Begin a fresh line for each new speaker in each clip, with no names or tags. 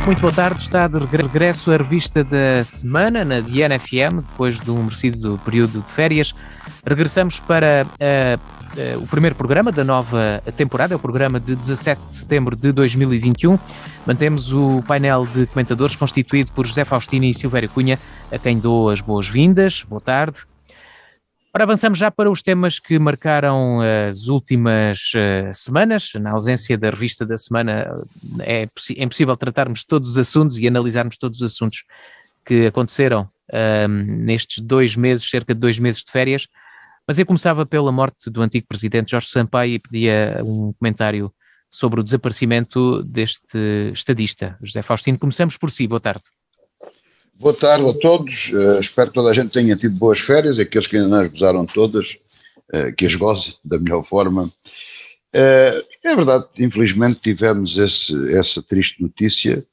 Muito boa tarde, está de regresso a revista da semana na Diana FM, depois de um merecido período de férias. Regressamos para o primeiro programa da nova temporada, é o programa de 17 de setembro de 2021. Mantemos o painel de comentadores constituído por José Faustino e Silvério Cunha, a quem dou as boas-vindas. Boa tarde. Ora, avançamos já para os temas que marcaram as últimas semanas. Na ausência da revista da semana é impossível tratarmos de todos os assuntos e analisarmos todos os assuntos que aconteceram nestes 2 meses, cerca de 2 meses de férias. Mas eu começava pela morte do antigo presidente Jorge Sampaio e pedia um comentário sobre o desaparecimento deste estadista. José Faustino, começamos por si. Boa tarde.
Boa tarde a todos, espero que toda a gente tenha tido boas férias, aqueles que ainda não as gozaram todas, que as gozem da melhor forma. É verdade, infelizmente tivemos essa triste notícia,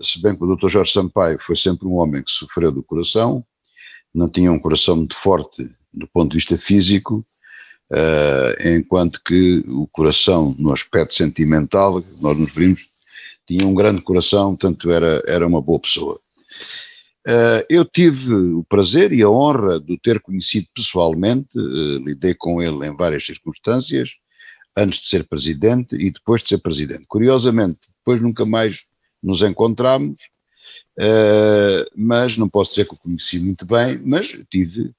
se bem que o Dr. Jorge Sampaio foi sempre um homem que sofreu do coração, não tinha um coração muito forte do ponto de vista físico, enquanto que o coração no aspecto sentimental, nós nos vimos, tinha um grande coração, portanto era uma boa pessoa. Eu tive o prazer e a honra de o ter conhecido pessoalmente, lidei com ele em várias circunstâncias, antes de ser presidente e depois de ser presidente. Curiosamente, depois nunca mais nos encontramos, mas não posso dizer que o conheci muito bem, mas tive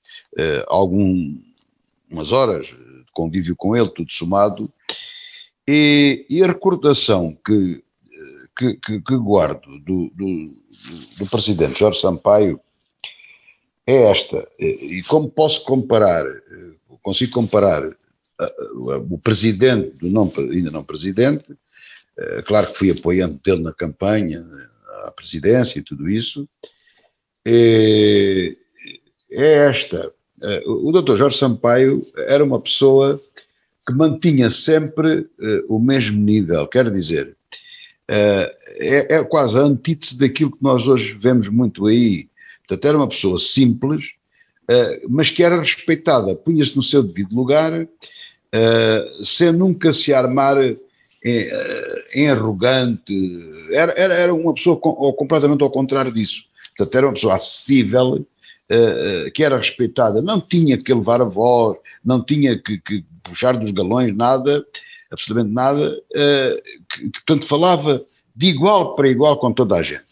algumas horas de convívio com ele, tudo somado, e a recordação que guardo do presidente Jorge Sampaio é esta, e como consigo comparar o presidente do ainda não presidente, claro que fui apoiante dele na campanha, à presidência e tudo isso, é esta, o Dr. Jorge Sampaio era uma pessoa que mantinha sempre o mesmo nível, quer dizer, é quase a antítese daquilo que nós hoje vemos muito aí. Portanto, era uma pessoa simples, mas que era respeitada, punha-se no seu devido lugar, sem nunca se armar em arrogante, era uma pessoa completamente ao contrário disso. Portanto, era uma pessoa acessível, que era respeitada, não tinha que levar a voz, não tinha que puxar dos galões, nada, absolutamente nada, que portanto falava de igual para igual com toda a gente.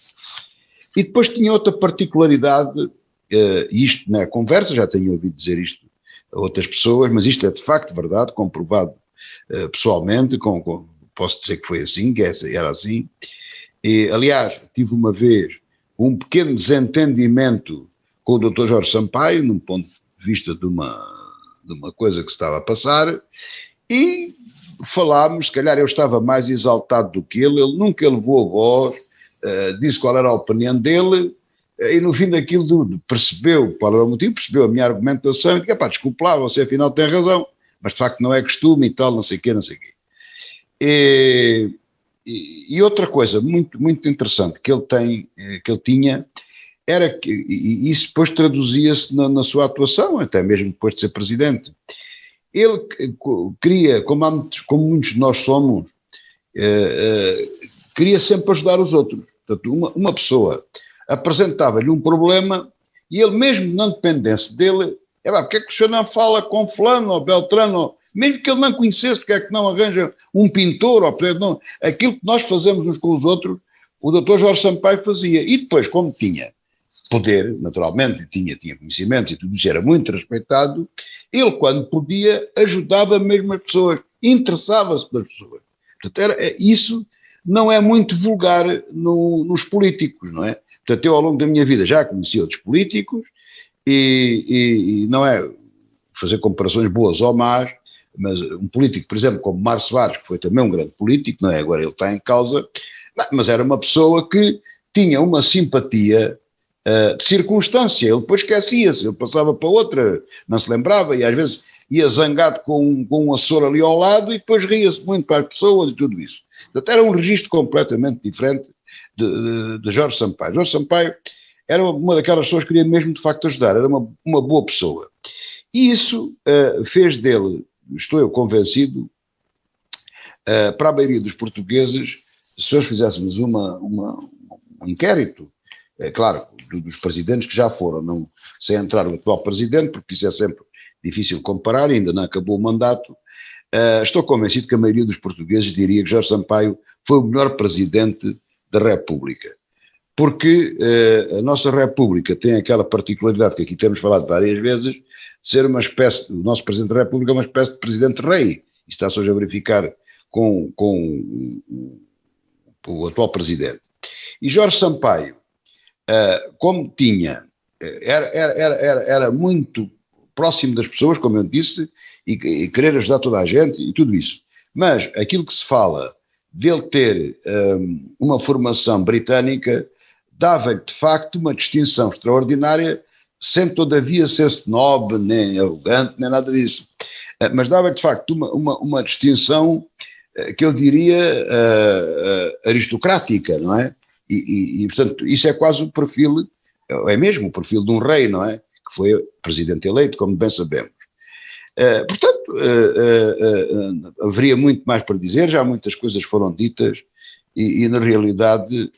E depois tinha outra particularidade, isto na conversa, já tenho ouvido dizer isto a outras pessoas, mas isto é de facto verdade, comprovado pessoalmente, posso dizer que foi assim, que era assim. E, aliás, tive uma vez um pequeno desentendimento com o Dr. Jorge Sampaio, num ponto de vista de uma coisa que se estava a passar, e falámos, se calhar eu estava mais exaltado do que ele nunca levou a voz, disse qual era a opinião dele, e no fim daquilo percebeu qual era o motivo, percebeu a minha argumentação, e disse, desculpe lá, você afinal tem razão, mas de facto não é costume e tal, não sei o quê. E outra coisa muito, muito interessante que ele tinha, era que, e isso depois traduzia-se na sua atuação, até mesmo depois de ser presidente. Ele queria, como muitos de nós somos, queria sempre ajudar os outros. Portanto, uma pessoa apresentava-lhe um problema e ele mesmo não dependesse dele, porque é que o senhor não fala com fulano ou beltrano, mesmo que ele não conhecesse, porque é que não arranja um pintor, não, aquilo que nós fazemos uns com os outros, o Dr. Jorge Sampaio fazia. E depois, como tinha poder, naturalmente, tinha conhecimentos e tudo isso, era muito respeitado, ele, quando podia, ajudava mesmo as pessoas, interessava-se pelas pessoas. Portanto, isso não é muito vulgar nos políticos, não é? Portanto, eu, ao longo da minha vida, já conheci outros políticos e não é fazer comparações boas ou más, mas um político, por exemplo, como Mário Soares, que foi também um grande político, não é? Agora ele está em causa, mas era uma pessoa que tinha uma simpatia de circunstância, ele depois esquecia-se, ele passava para outra, não se lembrava, e às vezes ia zangado com um Açor ali ao lado e depois ria-se muito para as pessoas e tudo isso. Portanto, era um registro completamente diferente de Jorge Sampaio. Jorge Sampaio era uma daquelas pessoas que queria mesmo de facto ajudar, era uma boa pessoa. E isso fez dele, estou eu convencido, para a maioria dos portugueses, se hoje fizéssemos um inquérito, é claro, dos presidentes que já foram, não, sem entrar o atual presidente, porque isso é sempre difícil comparar, ainda não acabou o mandato, estou convencido que a maioria dos portugueses diria que Jorge Sampaio foi o melhor presidente da República. Porque a nossa República tem aquela particularidade que aqui temos falado várias vezes, de ser uma espécie, o nosso Presidente da República é uma espécie de Presidente-Rei. Isso está-se hoje a verificar com o atual Presidente. E Jorge Sampaio, como tinha, era muito próximo das pessoas, como eu disse, e querer ajudar toda a gente e tudo isso. Mas aquilo que se fala dele ter uma formação britânica dava-lhe de facto uma distinção extraordinária, sem todavia ser snob, nem arrogante, nem nada disso. Mas dava-lhe de facto uma distinção que eu diria aristocrática, não é? E, portanto, isso é quase o perfil, é mesmo o perfil de um rei, não é? Que foi presidente eleito, como bem sabemos. Portanto, haveria muito mais para dizer, já muitas coisas foram ditas e na realidade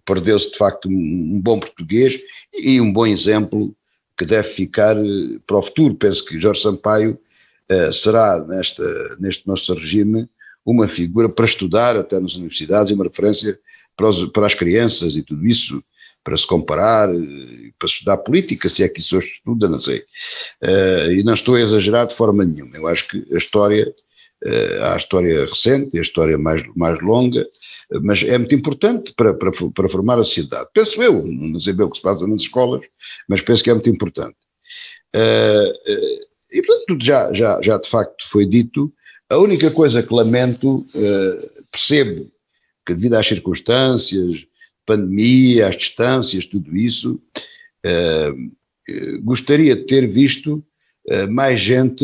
perdeu-se de facto um bom português e um bom exemplo que deve ficar para o futuro. Penso que Jorge Sampaio será neste nosso regime uma figura para estudar até nas universidades e uma referência para as crianças e tudo isso, para se comparar, para estudar política, se é que isso hoje se estuda, não sei. E não estou a exagerar de forma nenhuma. Eu acho que a história, há a história recente e a história mais longa, mas é muito importante para formar a sociedade. Penso eu, não sei bem o que se passa nas escolas, mas penso que é muito importante. E portanto tudo já de facto foi dito. A única coisa que lamento, percebo que devido às circunstâncias, pandemia, às distâncias, tudo isso, gostaria de ter visto mais gente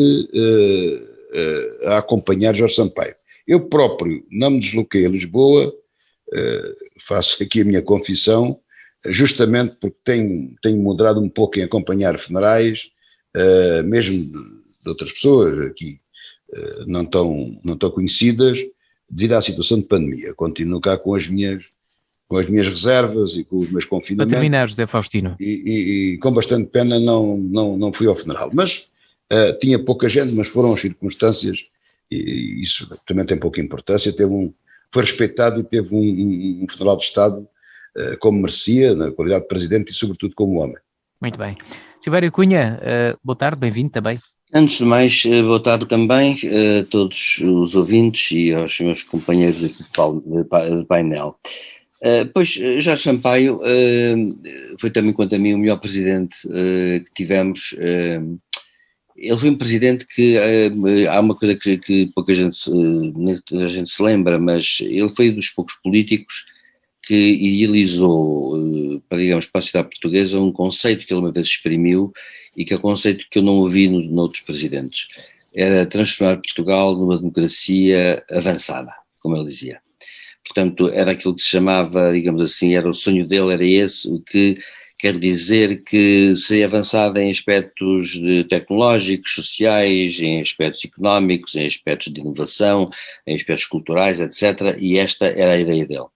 a acompanhar Jorge Sampaio. Eu próprio não me desloquei a Lisboa, faço aqui a minha confissão, justamente porque tenho moderado um pouco em acompanhar funerais, mesmo de outras pessoas aqui não tão conhecidas, devido à situação de pandemia. Continuo cá com as minhas reservas e com os meus confinamentos.
Para terminar, José Faustino.
E com bastante pena não fui ao funeral. Mas tinha pouca gente, mas foram as circunstâncias e isso também tem pouca importância. Foi respeitado e teve um funeral de Estado como merecia, na qualidade de presidente e sobretudo como homem.
Muito bem. Silvério Cunha, boa tarde, bem-vindo também.
Antes de mais, boa tarde também a todos os ouvintes e aos meus companheiros aqui de painel. Pois, Jorge Sampaio foi também, quanto a mim, o melhor presidente que tivemos. Ele foi um presidente que há uma coisa que pouca gente se lembra, mas ele foi dos poucos políticos que idealizou, digamos, para a sociedade portuguesa, um conceito que ele uma vez exprimiu e que é um conceito que eu não ouvi noutros presidentes. Era transformar Portugal numa democracia avançada, como ele dizia. Portanto, era aquilo que se chamava, digamos assim, era o sonho dele, era esse, o que quer dizer que seria avançada em aspectos tecnológicos, sociais, em aspectos económicos, em aspectos de inovação, em aspectos culturais, etc. E esta era a ideia dele.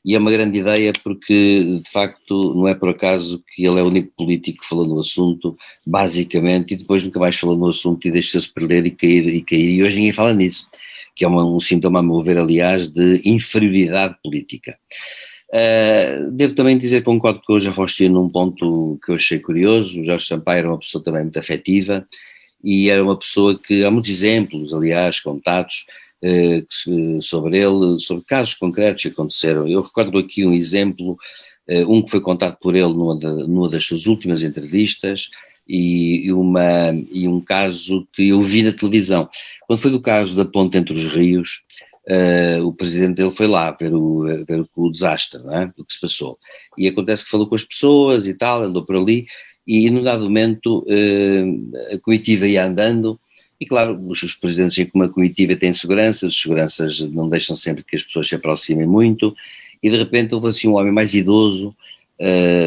E é uma grande ideia porque, de facto, não é por acaso que ele é o único político que falou no assunto, basicamente, e depois nunca mais falou no assunto e deixou-se perder e cair, e hoje ninguém fala nisso, que é um sintoma, a meu ver, aliás, de inferioridade política. Devo também dizer que concordo com o José Faustino num ponto que eu achei curioso. O Jorge Sampaio era uma pessoa também muito afetiva e era uma pessoa que há muitos exemplos, aliás, contados sobre ele, sobre casos concretos que aconteceram. Eu recordo aqui um exemplo, que foi contado por ele numa das suas últimas entrevistas e um caso que eu vi na televisão. Quando foi do caso da ponte entre os rios, o presidente dele foi lá ver o desastre, não é? O que se passou. E acontece que falou com as pessoas e tal, andou por ali, e num dado momento a comitiva ia andando, e claro, os presidentes em uma comitiva têm seguranças, as seguranças não deixam sempre que as pessoas se aproximem muito, e de repente houve assim um homem mais idoso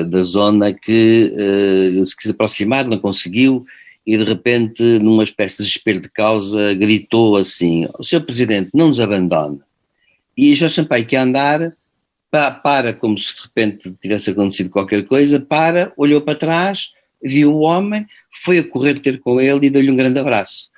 da zona que se quis aproximar, não conseguiu, e de repente, numa espécie de desespero de causa, gritou assim: o Sr. Presidente, não nos abandone. E Jorge Sampaio, que ia andar, para como se de repente tivesse acontecido qualquer coisa, olhou para trás, viu o homem, foi a correr ter com ele e deu-lhe um grande abraço.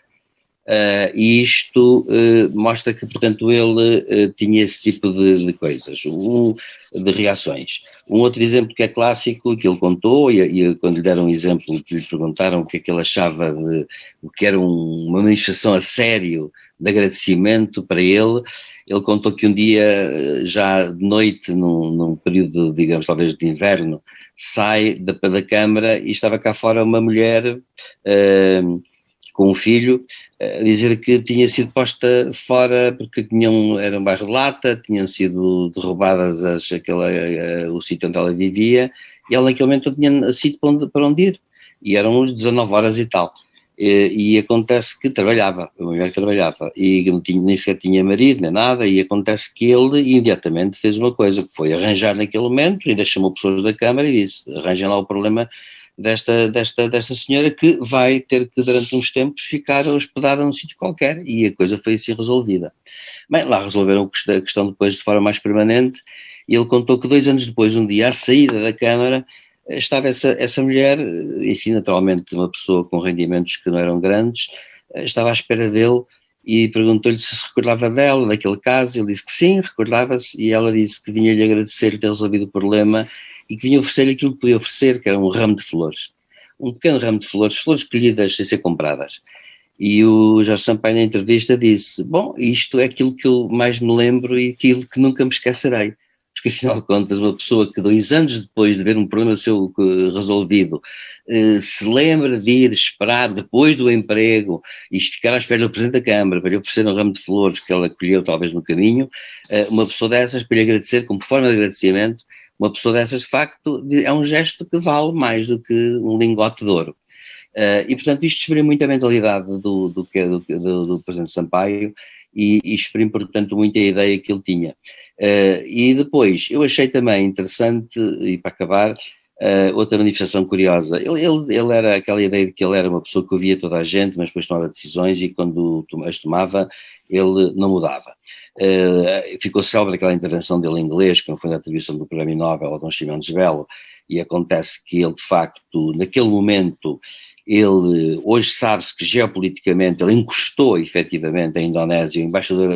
E isto mostra que, portanto, ele tinha esse tipo de coisas, de reações. Um outro exemplo que é clássico, que ele contou, e quando lhe deram um exemplo, que lhe perguntaram o que é que ele achava de o que era uma manifestação a sério de agradecimento para ele contou que um dia, já de noite, num período, digamos, talvez de inverno, sai da Câmara e estava cá fora uma mulher com um filho, a dizer que tinha sido posta fora porque era um bairro de lata, tinham sido derrubadas o sítio onde ela vivia, e ela naquele momento não tinha sítio para onde ir, e eram uns 19 horas e tal. E acontece que trabalhava, uma mulher que trabalhava, e nem sequer tinha marido, nem nada, e acontece que ele imediatamente fez uma coisa, que foi arranjar naquele momento, ainda chamou pessoas da Câmara e disse: arranjem lá o problema desta senhora, que vai ter que durante uns tempos ficar hospedada num sítio qualquer, e a coisa foi assim resolvida. Bem, lá resolveram a questão depois de forma mais permanente, e ele contou que 2 anos depois, um dia à saída da Câmara, estava essa mulher, enfim, naturalmente uma pessoa com rendimentos que não eram grandes, estava à espera dele e perguntou-lhe se recordava dela, daquele caso. Ele disse que sim, recordava-se, e ela disse que vinha-lhe agradecer ter resolvido o problema e que vinha oferecer-lhe aquilo que podia oferecer, que era um ramo de flores, um pequeno ramo de flores colhidas sem ser compradas. E o Jorge Sampaio, na entrevista, disse: bom, isto é aquilo que eu mais me lembro e aquilo que nunca me esquecerei. Porque, afinal de contas, uma pessoa que 2 anos depois de ver um problema seu resolvido, se lembra de ir esperar depois do emprego e ficar à espera do Presidente da Câmara para lhe oferecer um ramo de flores que ela colheu talvez no caminho, uma pessoa dessas, para lhe agradecer, como forma de agradecimento, uma pessoa dessas, de facto, é um gesto que vale mais do que um lingote de ouro. E, portanto, isto exprime muito a mentalidade do Presidente Sampaio e exprime, portanto, muito a ideia que ele tinha. E depois, eu achei também interessante, e para acabar, outra manifestação curiosa. Ele era aquela ideia de que ele era uma pessoa que ouvia toda a gente, mas depois tomava decisões, e quando as tomava, ele não mudava. Ficou célebre aquela intervenção dele em inglês, que foi na atribuição do Prémio Nobel ao Dom Simões de Bello, e acontece que ele, de facto, naquele momento, hoje sabe-se que geopoliticamente ele encostou efetivamente a Indonésia,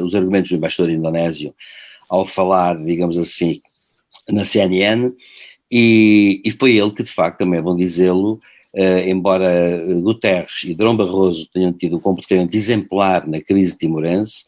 os argumentos do embaixador indonésio, ao falar, digamos assim, na CNN, e foi ele que, de facto, também é bom dizê-lo, embora Guterres e Durão Barroso tenham tido um comportamento exemplar na crise timorense,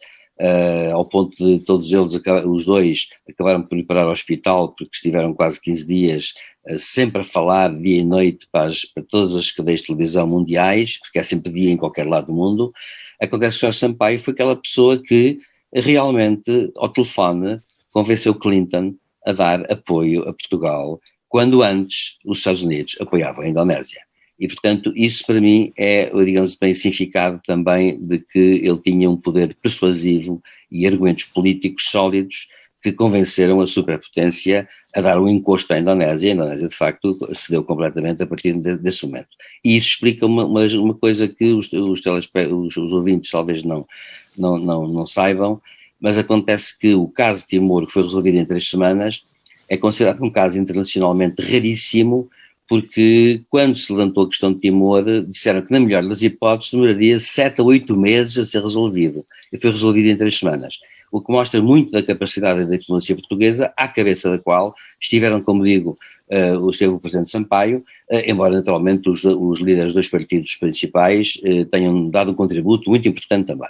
ao ponto de todos eles, os dois, acabaram por ir parar ao hospital, porque estiveram quase 15 dias sempre a falar dia e noite para todas as cadeias de televisão mundiais, porque é sempre dia em qualquer lado do mundo. Acontece que Jorge Sampaio foi aquela pessoa que realmente, ao telefone, convenceu Clinton a dar apoio a Portugal, quando antes os Estados Unidos apoiavam a Indonésia. E, portanto, isso para mim é, digamos, bem significado também de que ele tinha um poder persuasivo e argumentos políticos sólidos que convenceram a superpotência a dar um encosto à Indonésia. A Indonésia, de facto, cedeu completamente a partir desse momento. E isso explica uma coisa que os ouvintes talvez não saibam, mas acontece que o caso de Timor, que foi resolvido em 3 semanas, é considerado um caso internacionalmente raríssimo, porque quando se levantou a questão de Timor, disseram que, na melhor das hipóteses, demoraria 7 a 8 meses a ser resolvido, e foi resolvido em 3 semanas. O que mostra muito da capacidade da diplomacia portuguesa, à cabeça da qual estiveram, como digo, esteve o Presidente Sampaio, embora naturalmente os líderes dos 2 partidos principais tenham dado um contributo muito importante também.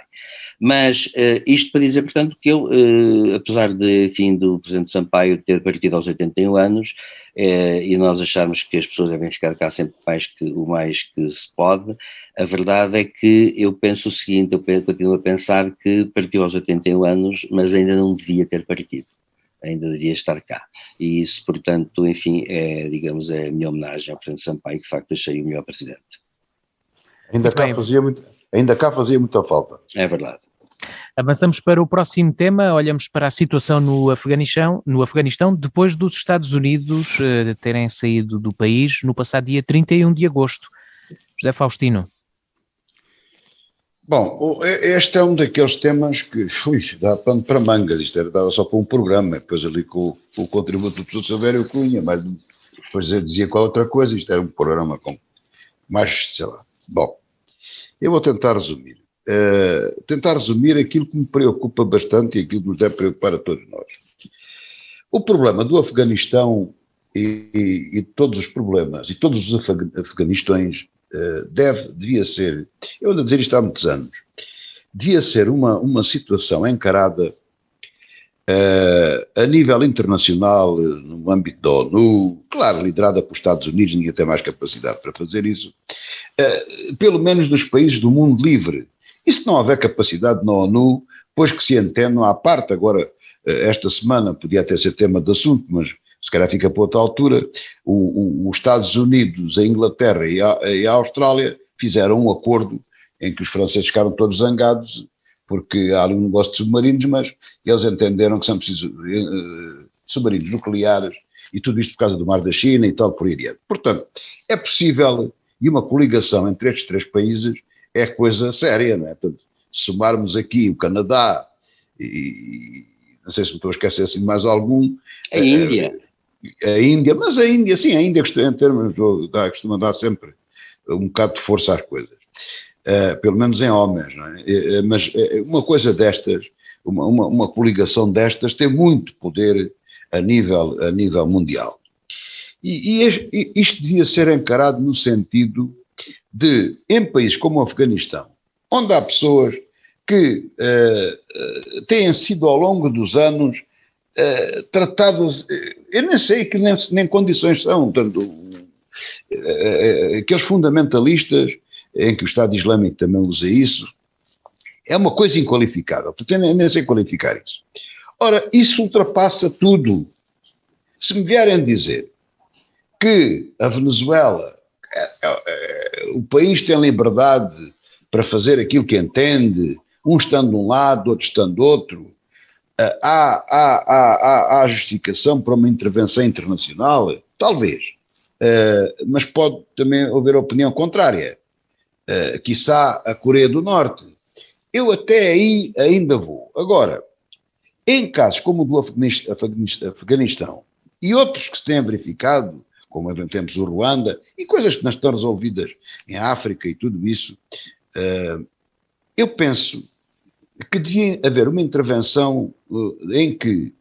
Mas isto para dizer, portanto, que eu, apesar do Presidente Sampaio ter partido aos 81 anos, e nós acharmos que as pessoas devem ficar cá sempre o mais que se pode, a verdade é que eu penso o seguinte, eu continuo a pensar que partiu aos 81 anos, mas ainda não devia ter partido, ainda devia estar cá. E isso, portanto, enfim, digamos, é a minha homenagem ao Presidente Sampaio, que de facto achei o melhor Presidente.
Ainda cá fazia muita falta.
É verdade.
Avançamos para o próximo tema, olhamos para a situação no Afeganistão, depois dos Estados Unidos terem saído do país no passado dia 31 de agosto. José Faustino.
Bom, este é um daqueles temas que dá pano para mangas. Isto era dado só para um programa, depois ali com o contributo do professor Silvério Cunha, mas depois eu dizia qual outra coisa. Isto era um programa com mais, sei lá. Bom, eu vou tentar resumir. Tentar resumir aquilo que me preocupa bastante e aquilo que nos deve preocupar a todos nós. O problema do Afeganistão e todos os problemas e todos os afeganistões devia ser, eu ando a dizer isto há muitos anos, devia ser uma situação encarada a nível internacional, no âmbito da ONU, claro, liderada pelos Estados Unidos, ninguém tem mais capacidade para fazer isso, pelo menos dos países do mundo livre. E se não houver capacidade na ONU, pois que se entende, não há parte. Agora, esta semana podia até ser tema de assunto, mas se calhar fica para outra altura, os Estados Unidos, a Inglaterra e a Austrália fizeram um acordo em que os franceses ficaram todos zangados, porque há ali um negócio de submarinos, mas eles entenderam que são precisos submarinos nucleares e tudo isto por causa do Mar da China e tal, por aí adiante. Portanto, é possível, e uma coligação entre estes três países é coisa séria, não é? Portanto, se somarmos aqui o Canadá e não sei se me estou a esquecer assim de mais algum.
A Índia.
A Índia, mas a Índia, sim, a Índia em termos, costuma dar sempre um bocado de força às coisas, pelo menos em homens, não é? Mas uma coisa destas, uma coligação destas tem muito poder a nível mundial. E isto devia ser encarado no sentido de, em países como o Afeganistão, onde há pessoas que têm sido ao longo dos anos tratadas, eu nem sei que nem condições são, tanto aqueles fundamentalistas em que o Estado Islâmico também usa isso, é uma coisa inqualificável, portanto eu nem sei qualificar isso. Ora, isso ultrapassa tudo. Se me vierem dizer que a Venezuela, o país tem liberdade para fazer aquilo que entende, um estando de um lado, outro estando do outro, há justificação para uma intervenção internacional? Talvez, mas pode também haver opinião contrária, quiçá a Coreia do Norte. Eu até aí ainda vou. Agora, em casos como o do Afeganistão e outros que se têm verificado, como temos o Ruanda, e coisas que não estão resolvidas em África e tudo isso, eu penso que devia haver uma intervenção em que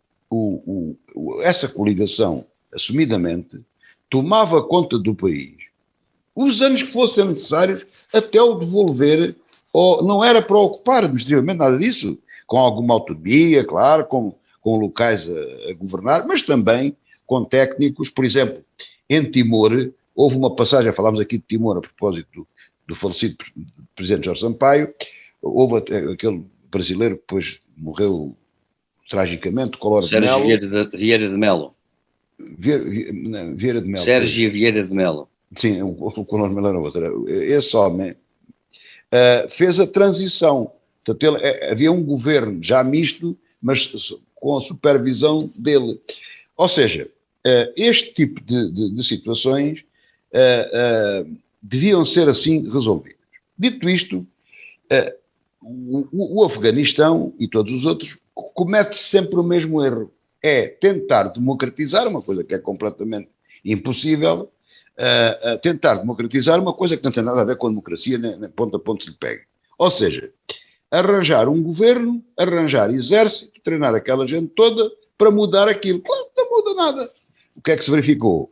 essa coligação, assumidamente, tomava conta do país, os anos que fossem necessários até o devolver, ou não era para ocupar administrativamente nada disso, com alguma autonomia, claro, com locais a governar, mas também com técnicos. Por exemplo, em Timor, houve uma passagem, falámos aqui de Timor a propósito do falecido presidente Jorge Sampaio, houve aquele brasileiro que depois morreu tragicamente, Collor de Mello.
Sérgio Vieira de Mello.
Vieira de Mello.
Sérgio Vieira de Mello.
Sim, o Collor de Mello era outro. Esse homem fez a transição. Portanto, havia um governo já misto, mas com a supervisão dele. Ou seja, este tipo de situações deviam ser assim resolvidas. Dito isto, o Afeganistão e todos os outros cometem sempre o mesmo erro. É tentar democratizar uma coisa que é completamente impossível, tentar democratizar uma coisa que não tem nada a ver com a democracia, nem ponto a ponto se lhe pega. Ou seja, arranjar um governo, arranjar exército, treinar aquela gente toda para mudar aquilo. Claro, não muda nada. O que é que se verificou?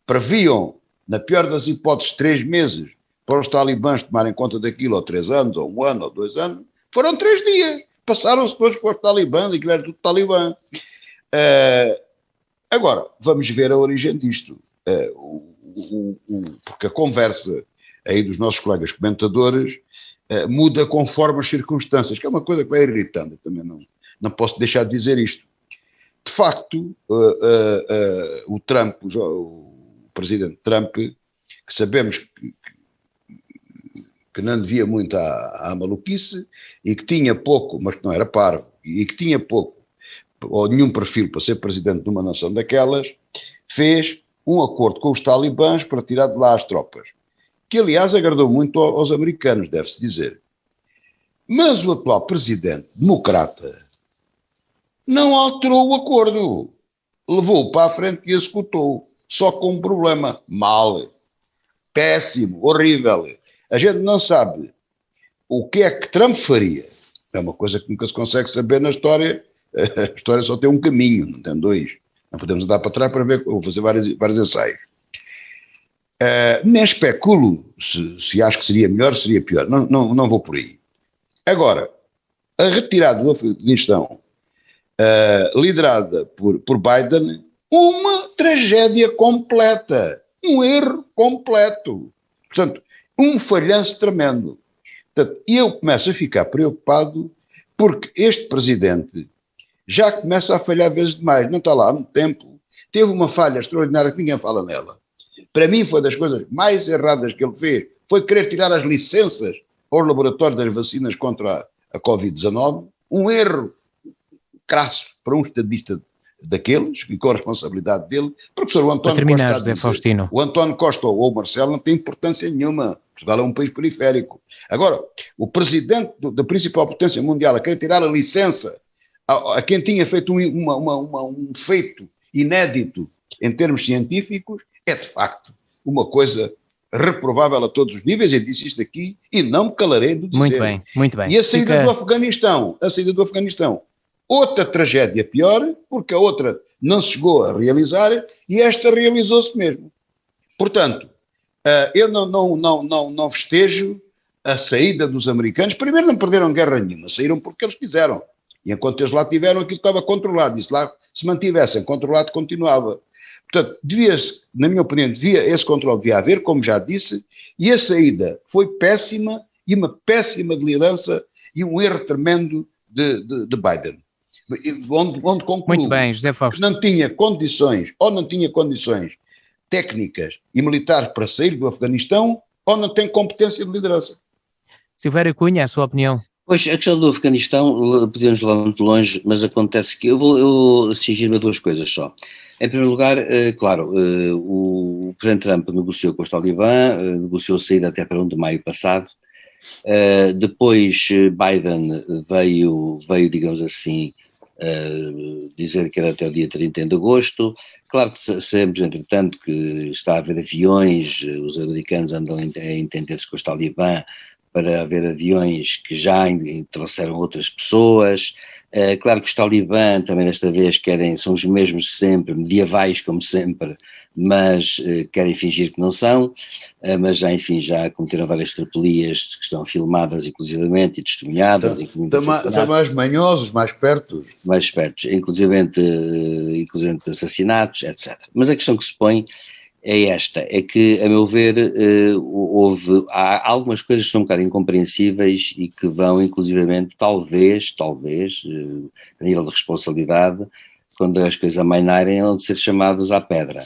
Previam, na pior das hipóteses, 3 meses para os talibãs tomarem conta daquilo, ou 3 anos, ou 1 ano, ou 2 anos. Foram 3 dias. Passaram-se todos para os talibãs, e aquilo era tudo talibã. Agora, vamos ver a origem disto. Porque a conversa aí dos nossos colegas comentadores muda conforme as circunstâncias, que é uma coisa que vai irritando. Eu também não posso deixar de dizer isto. De facto, o Trump, o presidente Trump, que sabemos que não devia muito à maluquice e que tinha pouco, mas que não era parvo, e que tinha pouco ou nenhum perfil para ser presidente de uma nação daquelas, fez um acordo com os talibãs para tirar de lá as tropas, que aliás agradou muito aos americanos, deve-se dizer. Mas o atual presidente democrata não alterou o acordo. Levou-o para a frente e executou. Só com um problema. Mal. Péssimo. Horrível. A gente não sabe o que é que Trump faria. É uma coisa que nunca se consegue saber na história. A história só tem um caminho, não tem dois. Não podemos andar para trás para ver. Vou fazer vários ensaios. Nem especulo se acho que seria melhor, seria pior. Não vou por aí. Agora, a retirada do Afeganistão, liderada por Biden, uma tragédia completa, um erro completo. Portanto, um falhanço tremendo. Portanto, eu começo a ficar preocupado porque este presidente já começa a falhar vezes demais. Não está lá há muito tempo. Teve uma falha extraordinária que ninguém fala nela. Para mim foi das coisas mais erradas que ele fez, foi querer tirar as licenças ao laboratório das vacinas contra a Covid-19, um erro crasso para um estadista daqueles, e com a responsabilidade dele, professor, o António
terminar,
Costa,
José Faustino.
O António Costa ou o Marcelo não tem importância nenhuma, Portugal é um país periférico. Agora, o presidente da principal potência mundial a querer tirar a licença a quem tinha feito um feito inédito em termos científicos, é de facto uma coisa reprovável a todos os níveis. Eu disse isto aqui e não me calarei de dizer.
Muito bem, muito bem.
E a saída do Afeganistão, outra tragédia pior, porque a outra não se chegou a realizar e esta realizou-se mesmo. Portanto, eu não festejo a saída dos americanos. Primeiro, não perderam guerra nenhuma, saíram porque eles quiseram. E enquanto eles lá tiveram, aquilo estava controlado. E se lá se mantivessem controlado, continuava. Portanto, devia-se, na minha opinião, esse controle devia haver, como já disse, e a saída foi péssima, e uma péssima liderança e um erro tremendo de Biden. Onde concluo,
muito bem, José Fausto,
não tinha condições técnicas e militares para sair do Afeganistão, ou não tem competência de liderança.
Silvério Cunha, a sua opinião?
Pois, a questão do Afeganistão, podemos levar muito longe, mas acontece que eu vou cingir-me a duas coisas só. Em primeiro lugar, claro, o presidente Trump negociou com os Talibã, negociou a saída até para 1 de maio passado. Depois Biden veio, digamos assim, dizer que era até o dia 30 de agosto. Claro que sabemos, entretanto, que está a haver aviões, os americanos andam a entender-se com os Talibã para haver aviões que já trouxeram outras pessoas. Claro que os Talibã também desta vez são os mesmos de sempre, medievais como sempre, mas querem fingir que não são, mas já enfim já cometeram várias tropelias que estão filmadas inclusivamente e testemunhadas.
Estão mais manhosos, mais espertos.
Mais espertos, inclusivamente assassinatos, etc. Mas a questão que se põe é esta, é que, a meu ver, há algumas coisas que são um bocado incompreensíveis e que vão, inclusivamente, talvez, a nível de responsabilidade, quando as coisas amainarem, hão de ser chamados à pedra.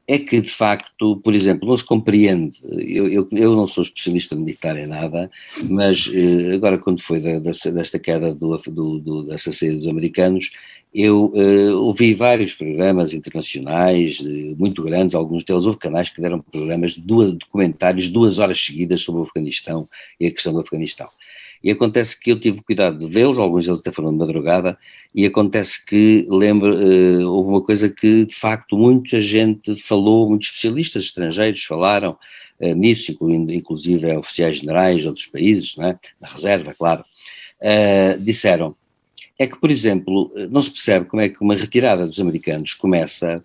É que, de facto, por exemplo, não se compreende, eu não sou especialista militar em nada, mas agora quando foi desta queda dessa saída dos americanos, eu ouvi vários programas internacionais, muito grandes, alguns deles houve canais que deram programas de documentários, 2 horas seguidas sobre o Afeganistão e a questão do Afeganistão. E acontece que eu tive cuidado de vê-los, alguns deles até foram de madrugada, e acontece que, houve uma coisa que, de facto, muita gente falou, muitos especialistas estrangeiros falaram nisso, inclusive oficiais generais de outros países, não é? Da reserva, claro, disseram, é que, por exemplo, não se percebe como é que uma retirada dos americanos começa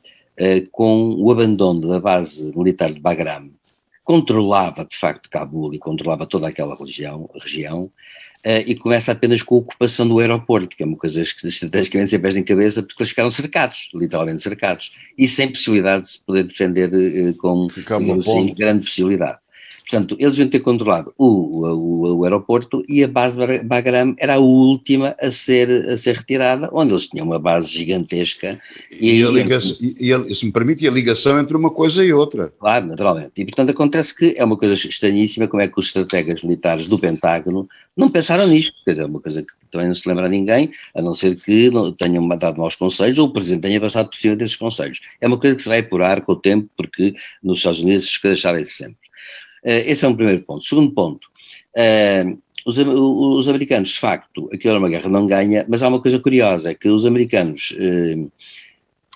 com o abandono da base militar de Bagram, que controlava de facto Cabul e controlava toda aquela região, e começa apenas com a ocupação do aeroporto, que é uma coisa que estrategicamente sempre pés em cabeça, porque eles ficaram cercados, literalmente cercados, e sem possibilidade de se poder defender com grande possibilidade. Portanto, eles iam ter controlado o aeroporto e a base de Bagram era a última a ser retirada, onde eles tinham uma base gigantesca.
Se me permite, a ligação entre uma coisa e outra.
Claro, naturalmente. E, portanto, acontece que é uma coisa estranhíssima como é que os estrategas militares do Pentágono não pensaram nisto. Quer dizer, é uma coisa que também não se lembra a ninguém, a não ser que tenham dado maus conselhos ou o Presidente tenha passado por cima desses conselhos. É uma coisa que se vai apurar com o tempo, porque nos Estados Unidos as coisas sabem-se sempre. Esse é um primeiro ponto. Segundo ponto, os americanos, de facto, aquilo era uma guerra não ganha, mas há uma coisa curiosa, é que os americanos,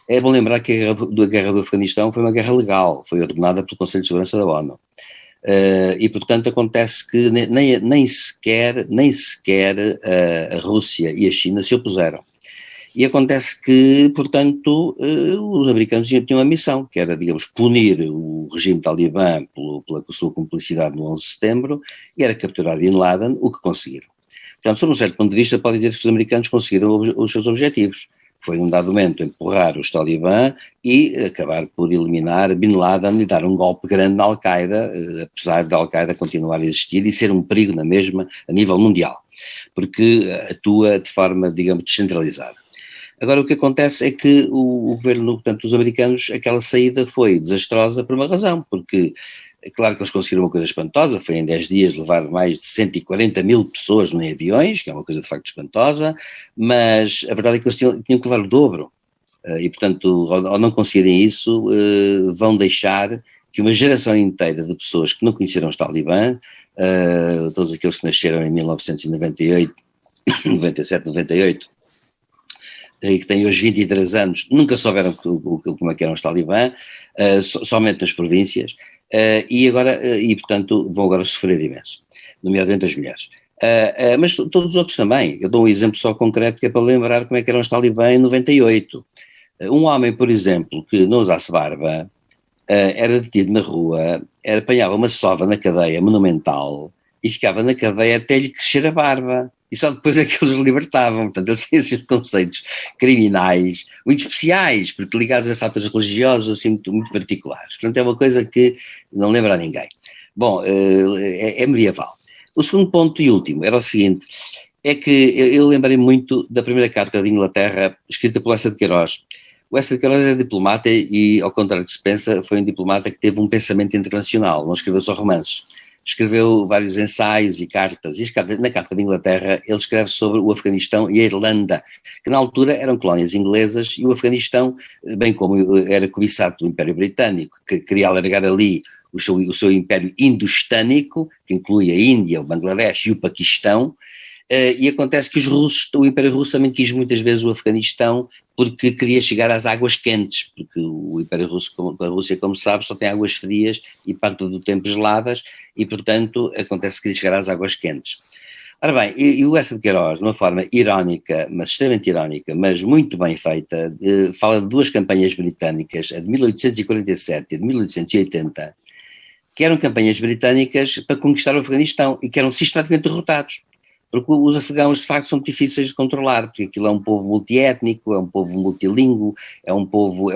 é bom lembrar que a guerra do Afeganistão foi uma guerra legal, foi ordenada pelo Conselho de Segurança da ONU. E, portanto, acontece que nem sequer a Rússia e a China se opuseram. E acontece que, portanto, os americanos tinham uma missão, que era, digamos, punir o regime talibã pela sua cumplicidade no 11 de setembro, e era capturar Bin Laden, o que conseguiram. Portanto, sob um certo ponto de vista, pode dizer que os americanos conseguiram os seus objetivos. Foi, num dado momento, empurrar os talibã e acabar por eliminar Bin Laden e dar um golpe grande na Al-Qaeda, apesar da Al-Qaeda continuar a existir e ser um perigo na mesma a nível mundial, porque atua de forma, digamos, descentralizada. Agora, o que acontece é que o governo, portanto, os americanos, aquela saída foi desastrosa por uma razão, porque é claro que eles conseguiram uma coisa espantosa, foi em 10 dias levar mais de 140 mil pessoas em aviões, que é uma coisa de facto espantosa, mas a verdade é que eles tinham que levar o dobro, e portanto, ao não conseguirem isso, vão deixar que uma geração inteira de pessoas que não conheceram os talibã, todos aqueles que nasceram em 1998, 97, 98, e que têm hoje 23 anos, nunca souberam como é que eram os talibã, somente nas províncias, e portanto vão agora sofrer imenso, nomeadamente as mulheres. Mas todos os outros também. Eu dou um exemplo só concreto que é para lembrar como é que eram os talibã em 98. Um homem, por exemplo, que não usasse barba, era detido na rua, apanhava uma sova na cadeia monumental e ficava na cadeia até lhe crescer a barba. E só depois é que eles os libertavam. Portanto, eles têm esses conceitos criminais muito especiais, porque ligados a fatores religiosos assim muito particulares. Portanto, é uma coisa que não lembra a ninguém. Bom, é medieval. O segundo ponto e último era o seguinte, é que eu lembrei muito da primeira carta de Inglaterra, escrita por Eça de Queiroz. O Eça de Queiroz era diplomata e, ao contrário do que se pensa, foi um diplomata que teve um pensamento internacional, não escreveu só romances. Escreveu vários ensaios e cartas, e na Carta de Inglaterra ele escreve sobre o Afeganistão e a Irlanda, que na altura eram colónias inglesas, e o Afeganistão, bem como era cobiçado pelo Império Britânico, que queria alargar ali o seu Império Indostânico, que inclui a Índia, o Bangladesh e o Paquistão, e acontece que o Império Russo também quis muitas vezes o Afeganistão porque queria chegar às águas quentes, porque o Império Russo, a Rússia, como sabe, só tem águas frias e parte do tempo geladas, e portanto acontece que queria chegar às águas quentes. Ora bem, e o Eça de Queiroz, de uma forma irónica, mas extremamente irónica, mas muito bem feita, fala de duas campanhas britânicas, a de 1847 e a de 1880, que eram campanhas britânicas para conquistar o Afeganistão e que eram sistematicamente derrotados. Porque os afegãos, de facto, são difíceis de controlar, porque aquilo é um povo multiétnico, é um povo multilíngue, é um povo,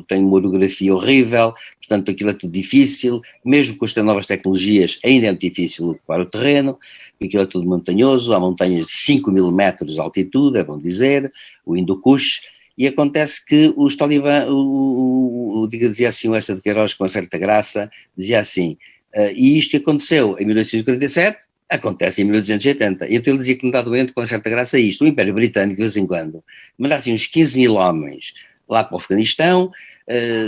tem uma orografia horrível, portanto aquilo é tudo difícil, mesmo com as novas tecnologias ainda é muito difícil ocupar o terreno, aquilo é tudo montanhoso, há montanhas de 5.000 metros de altitude, é bom dizer, o Hindu Kush, e acontece que os talibã, dizia assim o Eça de Queiroz com uma certa graça, dizia assim, e isto aconteceu em 1847, acontece em 1880. E então ele dizia que não está doente com uma certa graça isto. O Império Britânico, de vez em quando, manda assim uns 15.000 homens lá para o Afeganistão,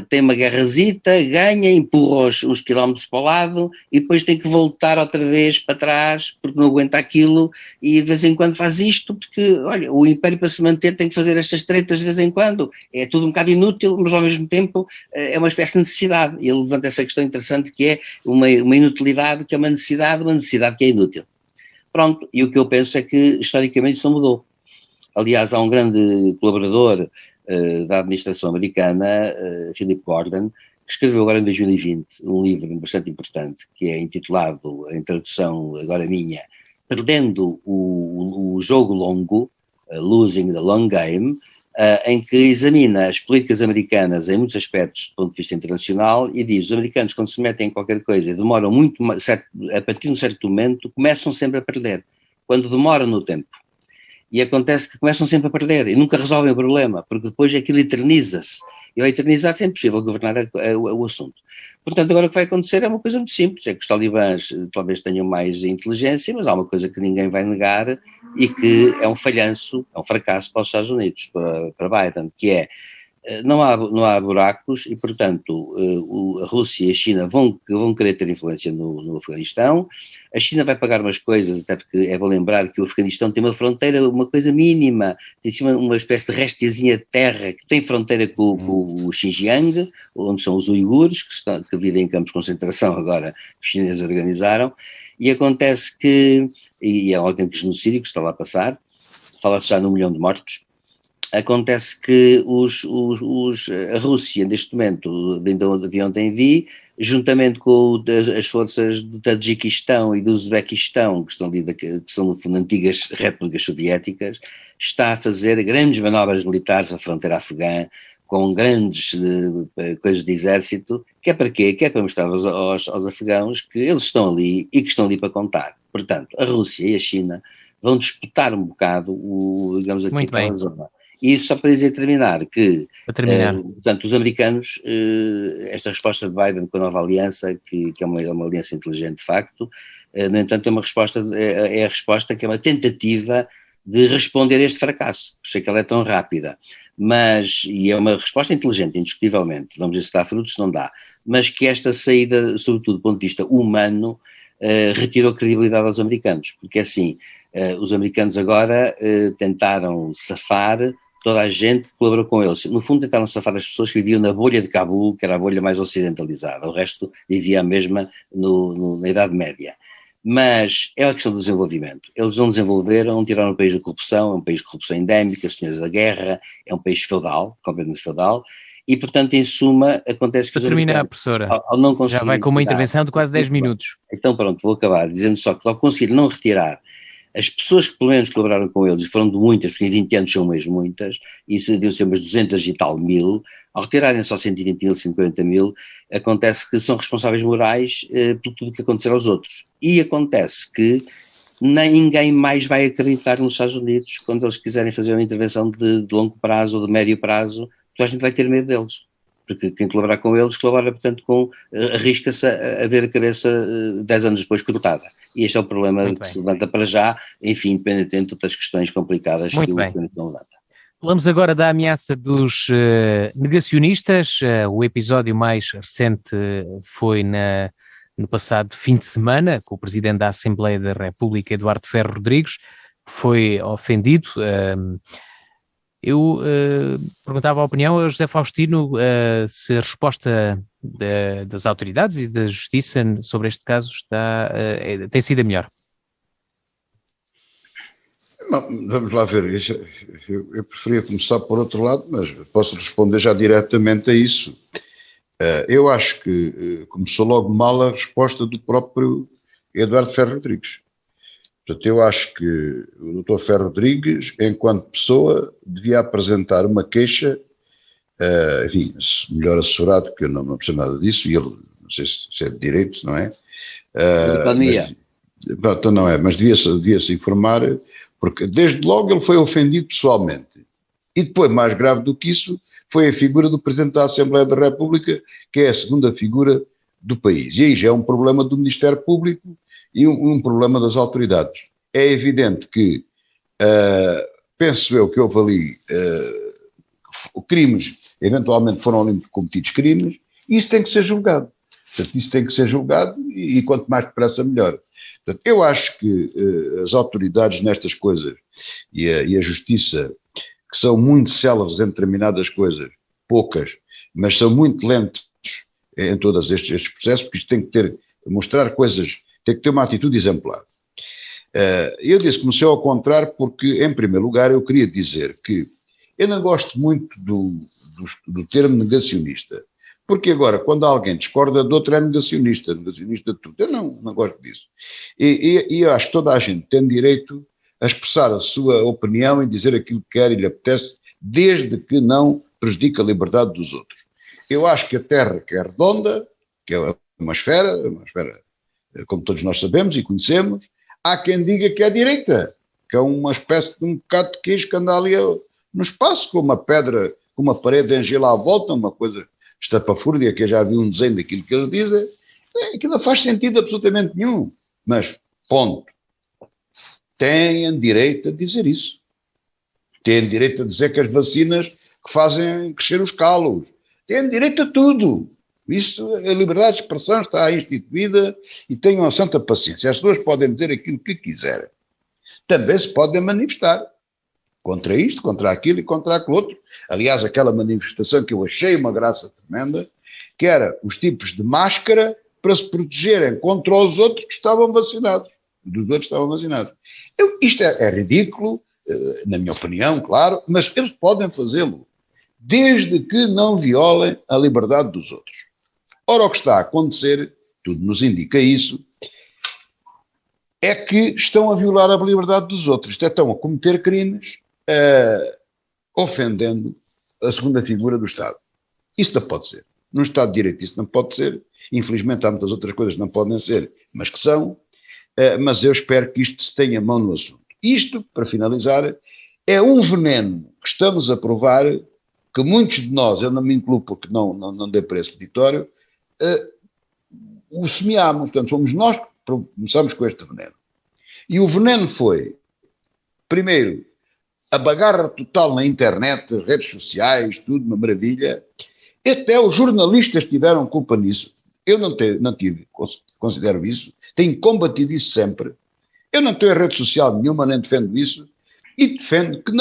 tem uma guerrazita, ganha, empurra uns quilómetros para o lado e depois tem que voltar outra vez para trás porque não aguenta aquilo e de vez em quando faz isto porque, olha, o Império para se manter tem que fazer estas tretas de vez em quando. É tudo um bocado inútil, mas ao mesmo tempo é uma espécie de necessidade. E ele levanta essa questão interessante que é uma inutilidade que é uma necessidade que é inútil. Pronto, e o que eu penso é que historicamente isso não mudou. Aliás, há um grande colaborador da administração americana, Philip Gordon, que escreveu agora em 2020 um livro bastante importante, que é intitulado, em tradução agora minha, Perdendo o Jogo Longo, Losing the Long Game, em que examina as políticas americanas em muitos aspectos do ponto de vista internacional e diz, os americanos quando se metem em qualquer coisa demoram muito, a partir de um certo momento, começam sempre a perder, quando demoram no tempo. E acontece que começam sempre a perder e nunca resolvem o problema, porque depois aquilo eterniza-se. E ao eternizar-se é impossível governar o assunto. Portanto, agora o que vai acontecer é uma coisa muito simples, é que os talibãs talvez tenham mais inteligência, mas há uma coisa que ninguém vai negar e que é um falhanço, é um fracasso para os Estados Unidos, para Biden, que é Não há buracos e, portanto, a Rússia e a China vão querer ter influência no Afeganistão. A China vai pagar umas coisas, até porque é bom lembrar que o Afeganistão tem uma fronteira, uma coisa mínima, tem uma espécie de restezinha de terra que tem fronteira com o Xinjiang, onde são os uigures, que vivem em campos de concentração agora, que os chineses organizaram, e acontece que, e é um autêntico genocídio que está lá a passar, fala-se já num 1 milhão de mortos. Acontece que a Rússia, neste momento, de ontem vi, juntamente com as forças do Tadjiquistão e do Uzbequistão, que são no fundo antigas repúblicas soviéticas, está a fazer grandes manobras militares na fronteira afegã, com grandes coisas de exército, que é para quê? Que é para mostrar aos afegãos que eles estão ali e que estão ali para contar. Portanto, a Rússia e a China vão disputar um bocado, digamos aqui, aquela zona. E só para terminar que, portanto, os americanos, esta resposta de Biden com a nova aliança, que é uma aliança inteligente de facto, no entanto é a resposta que é uma tentativa de responder a este fracasso, por isso é que ela é tão rápida, e é uma resposta inteligente, indiscutivelmente, vamos ver se dá frutos, não dá, mas que esta saída, sobretudo do ponto de vista humano, retirou credibilidade aos americanos, porque assim, os americanos agora tentaram safar toda a gente que colaborou com eles. No fundo tentaram safar as pessoas que viviam na bolha de Cabul, que era a bolha mais ocidentalizada, o resto vivia a mesma na Idade Média. Mas é a questão do desenvolvimento. Eles não desenvolveram, não tiraram um país da corrupção, é um país de corrupção endémica, senhores da guerra, é um país feudal, completamente feudal, e portanto em suma acontece que...
Para terminar, professora,
ao não conseguir...
Já vai com uma intervenção de quase 10 minutos.
Então pronto, vou acabar dizendo só que ao conseguir não retirar as pessoas que pelo menos colaboraram com eles, e foram de muitas, porque em 20 anos são mesmo muitas, e isso deviam ser umas 200 e tal mil, ao retirarem só 120 mil, 140 mil, acontece que são responsáveis morais por tudo o que acontecer aos outros. E acontece que ninguém mais vai acreditar nos Estados Unidos quando eles quiserem fazer uma intervenção de longo prazo ou de médio prazo, porque a gente vai ter medo deles. Porque quem colaborar com eles, colabora, portanto, arrisca-se a ver a cabeça 10 anos depois cortada. E este é o problema que se levanta para já, enfim, independente de outras questões complicadas que o Afeganistão levanta.
Falamos agora da ameaça dos negacionistas. O episódio mais recente foi no passado fim de semana, com o Presidente da Assembleia da República, Eduardo Ferro Rodrigues, que foi ofendido. Eu perguntava a opinião a José Faustino se a resposta das autoridades e da Justiça sobre este caso tem sido a melhor.
Não, vamos lá ver, eu preferia começar por outro lado, mas posso responder já diretamente a isso. Eu acho que começou logo mal a resposta do próprio Eduardo Ferro Rodrigues. Portanto, eu acho que o Dr. Ferro Rodrigues, enquanto pessoa, devia apresentar uma queixa, enfim, melhor assessorado, porque eu não percebo nada disso, e ele, não sei se é de direito, não é? Então não é, mas devia-se informar, porque desde logo ele foi ofendido pessoalmente. E depois, mais grave do que isso, foi a figura do Presidente da Assembleia da República, que é a segunda figura do país. E aí já é um problema do Ministério Público e um problema das autoridades. É evidente que, penso eu que houve ali crimes, eventualmente foram ali cometidos crimes, e isso tem que ser julgado. Portanto, isso tem que ser julgado e quanto mais depressa melhor. Portanto, eu acho que as autoridades nestas coisas e a Justiça, que são muito céleres em determinadas coisas, poucas, mas são muito lentos em todos estes processos, porque isto tem que mostrar coisas, tem que ter uma atitude exemplar. Eu disse que comecei ao contrário porque, em primeiro lugar, eu queria dizer que eu não gosto muito do termo negacionista, porque agora, quando alguém discorda de outro, é negacionista de tudo. Eu não gosto disso. E eu acho que toda a gente tem direito a expressar a sua opinião e dizer aquilo que quer e lhe apetece, desde que não prejudique a liberdade dos outros. Eu acho que a Terra, que é redonda, que é uma esfera, como todos nós sabemos e conhecemos, há quem diga que é direita, que é uma espécie de um bocado de queijo que anda ali no espaço, com uma pedra, com uma parede a encher lá à volta, uma coisa estapafúrdia, que eu já vi um desenho daquilo que eles dizem. Aquilo não faz sentido absolutamente nenhum. Mas, ponto. Têm direito a dizer isso. Têm direito a dizer que as vacinas que fazem crescer os calos. Têm direito a tudo. Isso, a liberdade de expressão está instituída e tenham a santa paciência. As pessoas podem dizer aquilo que quiserem. Também se podem manifestar contra isto, contra aquilo e contra aquilo outro. Aliás, aquela manifestação que eu achei uma graça tremenda, que era os tipos de máscara para se protegerem contra os outros que estavam vacinados. Dos outros que estavam vacinados. Isto é ridículo, na minha opinião, claro, mas eles podem fazê-lo, desde que não violem a liberdade dos outros. Ora, o que está a acontecer, tudo nos indica isso, é que estão a violar a liberdade dos outros. Estão a cometer crimes, ofendendo a segunda figura do Estado. Isso não pode ser. Num Estado de Direito isso não pode ser. Infelizmente há muitas outras coisas que não podem ser, mas que são. Mas eu espero que isto se tenha mão no assunto. Isto, para finalizar, é um veneno que estamos a provar, que muitos de nós, eu não me incluo porque não dei para esse peditório, o semeámos. Portanto, fomos nós que começamos com este veneno. E o veneno foi, primeiro, a bagarra total na internet, as redes sociais, tudo uma maravilha. Até os jornalistas tiveram culpa nisso. Eu não tive, considero isso. Tenho combatido isso sempre. Eu não tenho rede social nenhuma, nem defendo isso. E defendo que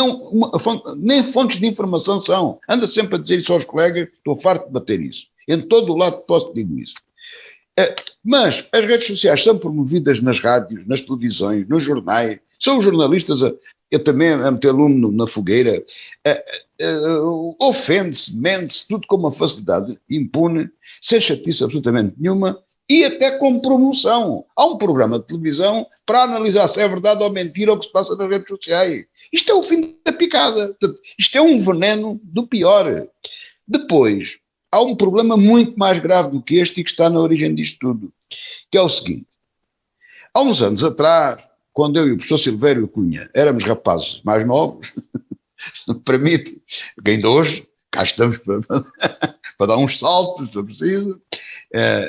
nem fontes de informação são. Anda sempre a dizer isso aos colegas, estou farto de bater isso. Em todo o lado posso dizer isso. Mas as redes sociais são promovidas nas rádios, nas televisões, nos jornais, são os jornalistas também a meter lume na fogueira, ofende-se, mente-se, tudo com uma facilidade impune, sem chatice absolutamente nenhuma, e até com promoção. Há um programa de televisão para analisar se é verdade ou mentira o que se passa nas redes sociais. Isto é o fim da picada. Isto é um veneno do pior. Depois, há um problema muito mais grave do que este e que está na origem disto tudo, que é o seguinte. Há uns anos atrás, quando eu e o professor Silvério Cunha éramos rapazes mais novos, se me permite, que ainda hoje cá estamos para dar uns saltos, se eu preciso,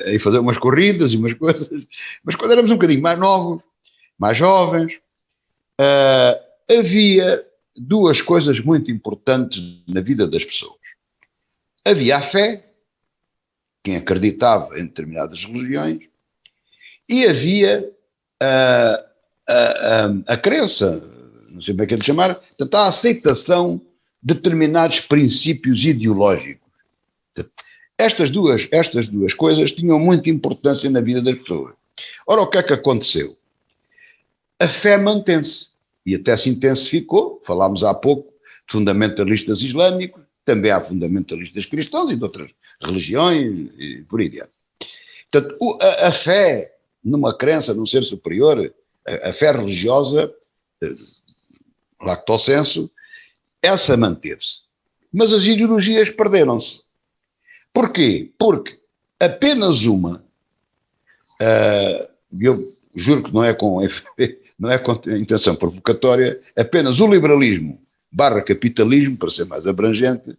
e fazer umas corridas e umas coisas, mas quando éramos um bocadinho mais novos, mais jovens, havia duas coisas muito importantes na vida das pessoas. Havia a fé, quem acreditava em determinadas religiões, e havia a crença, não sei bem o que é de chamar, portanto, a aceitação de determinados princípios ideológicos. Estas duas coisas tinham muita importância na vida das pessoas. Ora, o que é que aconteceu? A fé mantém-se e até se intensificou. Falámos há pouco de fundamentalistas islâmicos, também há fundamentalistas cristãos e de outras religiões e por aí adiante. Portanto, a fé numa crença, num ser superior, a fé religiosa, lacto sensu, essa manteve-se. Mas as ideologias perderam-se. Porquê? Porque apenas uma, eu juro que não é com intenção provocatória, apenas o liberalismo / capitalismo, para ser mais abrangente,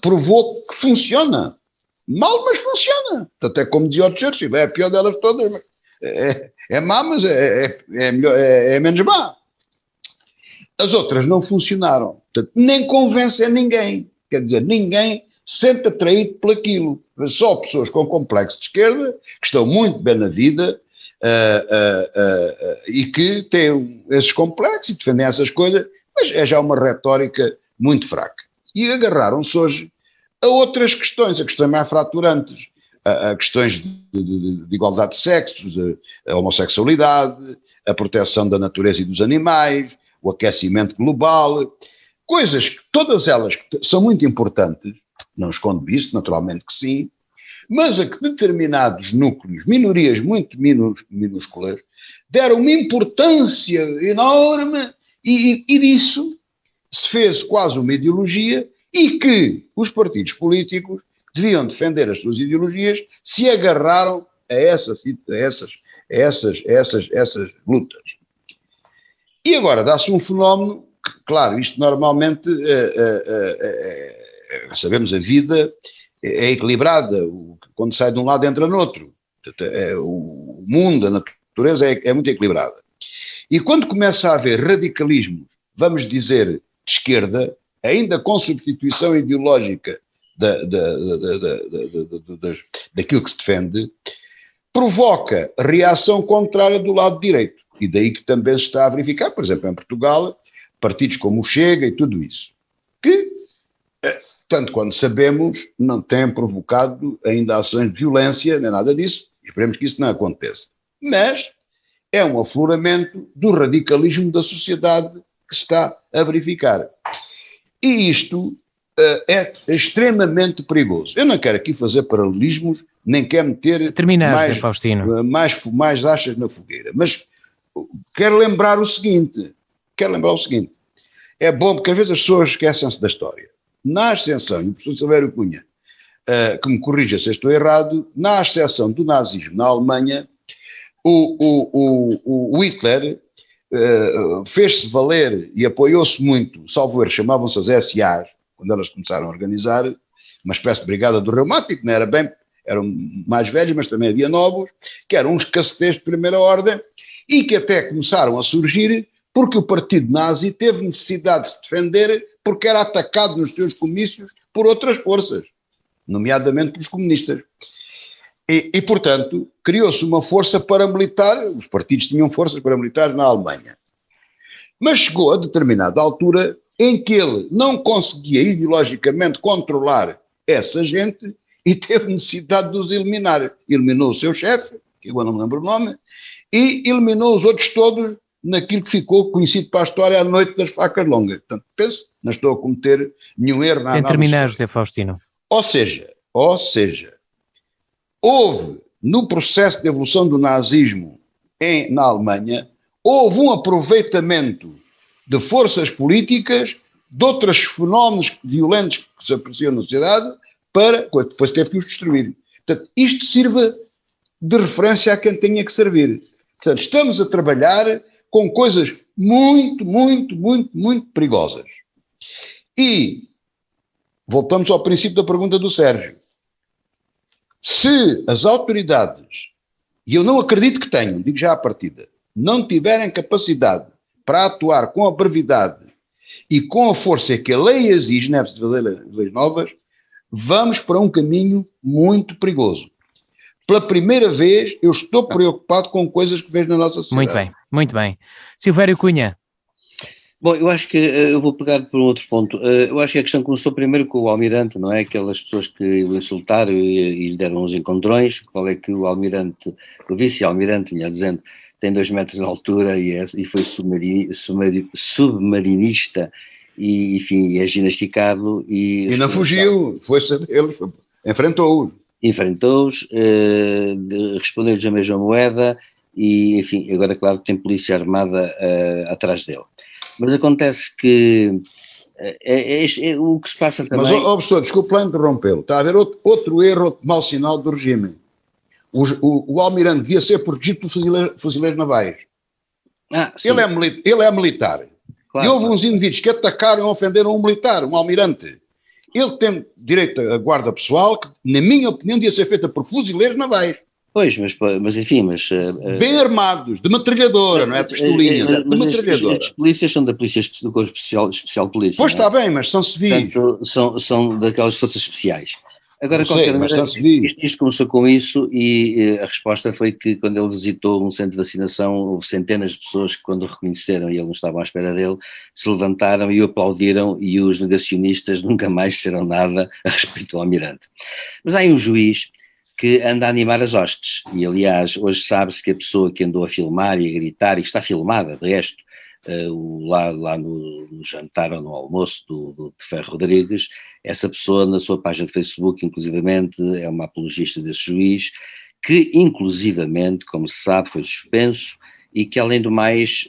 provou que funciona. Mal, mas funciona. Portanto, é como dizia o Churchill, é a pior delas todas, mas é má, mas é menos má. As outras não funcionaram. Portanto, nem convencem ninguém. Quer dizer, ninguém se sente atraído por aquilo. Só pessoas com complexo de esquerda, que estão muito bem na vida e que têm esses complexos e defendem essas coisas, mas é já uma retórica muito fraca. E agarraram-se hoje a outras questões, a questões mais fraturantes, a questões de igualdade de sexos, a homossexualidade, a proteção da natureza e dos animais, o aquecimento global, coisas que todas elas são muito importantes, não escondo isso, naturalmente que sim, mas a que determinados núcleos, minorias muito minúsculas, deram uma importância enorme e disso se fez quase uma ideologia e que os partidos políticos que deviam defender as suas ideologias se agarraram a essas lutas. E agora dá-se um fenómeno que, claro, isto normalmente, sabemos, a vida é equilibrada, quando sai de um lado entra no outro. O mundo, a natureza é muito equilibrada. E quando começa a haver radicalismo, vamos dizer, de esquerda, ainda com substituição ideológica daquilo que se defende, provoca reação contrária do lado direito. E daí que também se está a verificar, por exemplo, em Portugal, partidos como o Chega e tudo isso, que, tanto quanto sabemos, não têm provocado ainda ações de violência, nem nada disso. Esperemos que isso não aconteça. Mas é um afloramento do radicalismo da sociedade que se está a verificar. E isto é extremamente perigoso. Eu não quero aqui fazer paralelismos, nem quero meter mais achas na fogueira, mas quero lembrar o seguinte, é bom porque às vezes as pessoas esquecem-se da história. Na ascensão, e o professor Silvério Cunha, que me corrija se estou errado, na ascensão do nazismo na Alemanha, o Hitler fez-se valer e apoiou-se muito, salvo erro, chamavam-se as SAs, quando elas começaram a organizar, uma espécie de brigada do reumático, não era bem, eram mais velhos, mas também havia novos, que eram uns cacetes de primeira ordem, e que até começaram a surgir porque o partido nazi teve necessidade de se defender porque era atacado nos seus comícios por outras forças, nomeadamente pelos comunistas. E portanto, criou-se uma força paramilitar, os partidos tinham forças paramilitares na Alemanha. Mas chegou a determinada altura em que ele não conseguia ideologicamente controlar essa gente e teve necessidade de os eliminar. Eliminou o seu chefe, que eu não me lembro o nome, e eliminou os outros todos naquilo que ficou conhecido para a história a noite das facas longas. Portanto, penso, não estou a cometer nenhum erro na análise.
Em terminar, José Faustino.
Ou seja, houve, no processo de evolução do nazismo na Alemanha, houve um aproveitamento de forças políticas, de outros fenómenos violentos que se apreciam na sociedade, para, depois teve que os destruir. Portanto, isto sirva de referência a quem tenha que servir. Portanto, estamos a trabalhar com coisas muito, muito, muito, muito perigosas. E voltamos ao princípio da pergunta do Sérgio. Se as autoridades, e eu não acredito que tenham, digo já à partida, não tiverem capacidade para atuar com a brevidade e com a força que a lei exige, não é preciso fazer leis novas, vamos para um caminho muito perigoso. Pela primeira vez, eu estou preocupado com coisas que vejo na nossa sociedade.
Muito bem, muito bem. Silvério Cunha.
Bom, eu acho que eu vou pegar por um outro ponto. Eu acho que a questão começou primeiro com o Almirante, não é? Aquelas pessoas que o insultaram e lhe deram uns encontrões. Qual é que o Almirante, o vice-almirante, melhor dizendo, tem 2 metros de altura e foi submarinista e, enfim, é ginasticado. E
não fugiu, ele enfrentou-os.
Enfrentou-os, respondeu-lhes a mesma moeda e, enfim, agora, claro, tem polícia armada atrás dele. Mas acontece que o que se passa também...
Mas, professor, desculpe lá interrompê-lo. Está a haver outro erro, outro mau sinal do regime. O Almirante devia ser protegido por fuzileiros navais. Ele é militar. Claro, e houve uns indivíduos que atacaram e ofenderam um militar, um almirante. Ele tem direito à guarda pessoal, que, na minha opinião, devia ser feita por fuzileiros navais.
Pois, mas enfim,
bem armados, de metralhadora, não é de pistolinhas, de metralhadora.
As polícias são da polícia, do Corpo Especial de Polícia.
Pois está bem, mas são civis.
Portanto, são daquelas forças especiais. Agora, isto começou com isso e a resposta foi que quando ele visitou um centro de vacinação, houve centenas de pessoas que quando o reconheceram e ele não estava à espera dele, se levantaram e o aplaudiram e os negacionistas nunca mais disseram nada a respeito ao Almirante. Mas há aí um juiz que anda a animar as hostes e aliás hoje sabe-se que a pessoa que andou a filmar e a gritar e que está filmada, de resto, lá no jantar ou no almoço de Ferro Rodrigues, essa pessoa na sua página de Facebook, inclusivamente, é uma apologista desse juiz, que inclusivamente, como se sabe, foi suspenso e que além do mais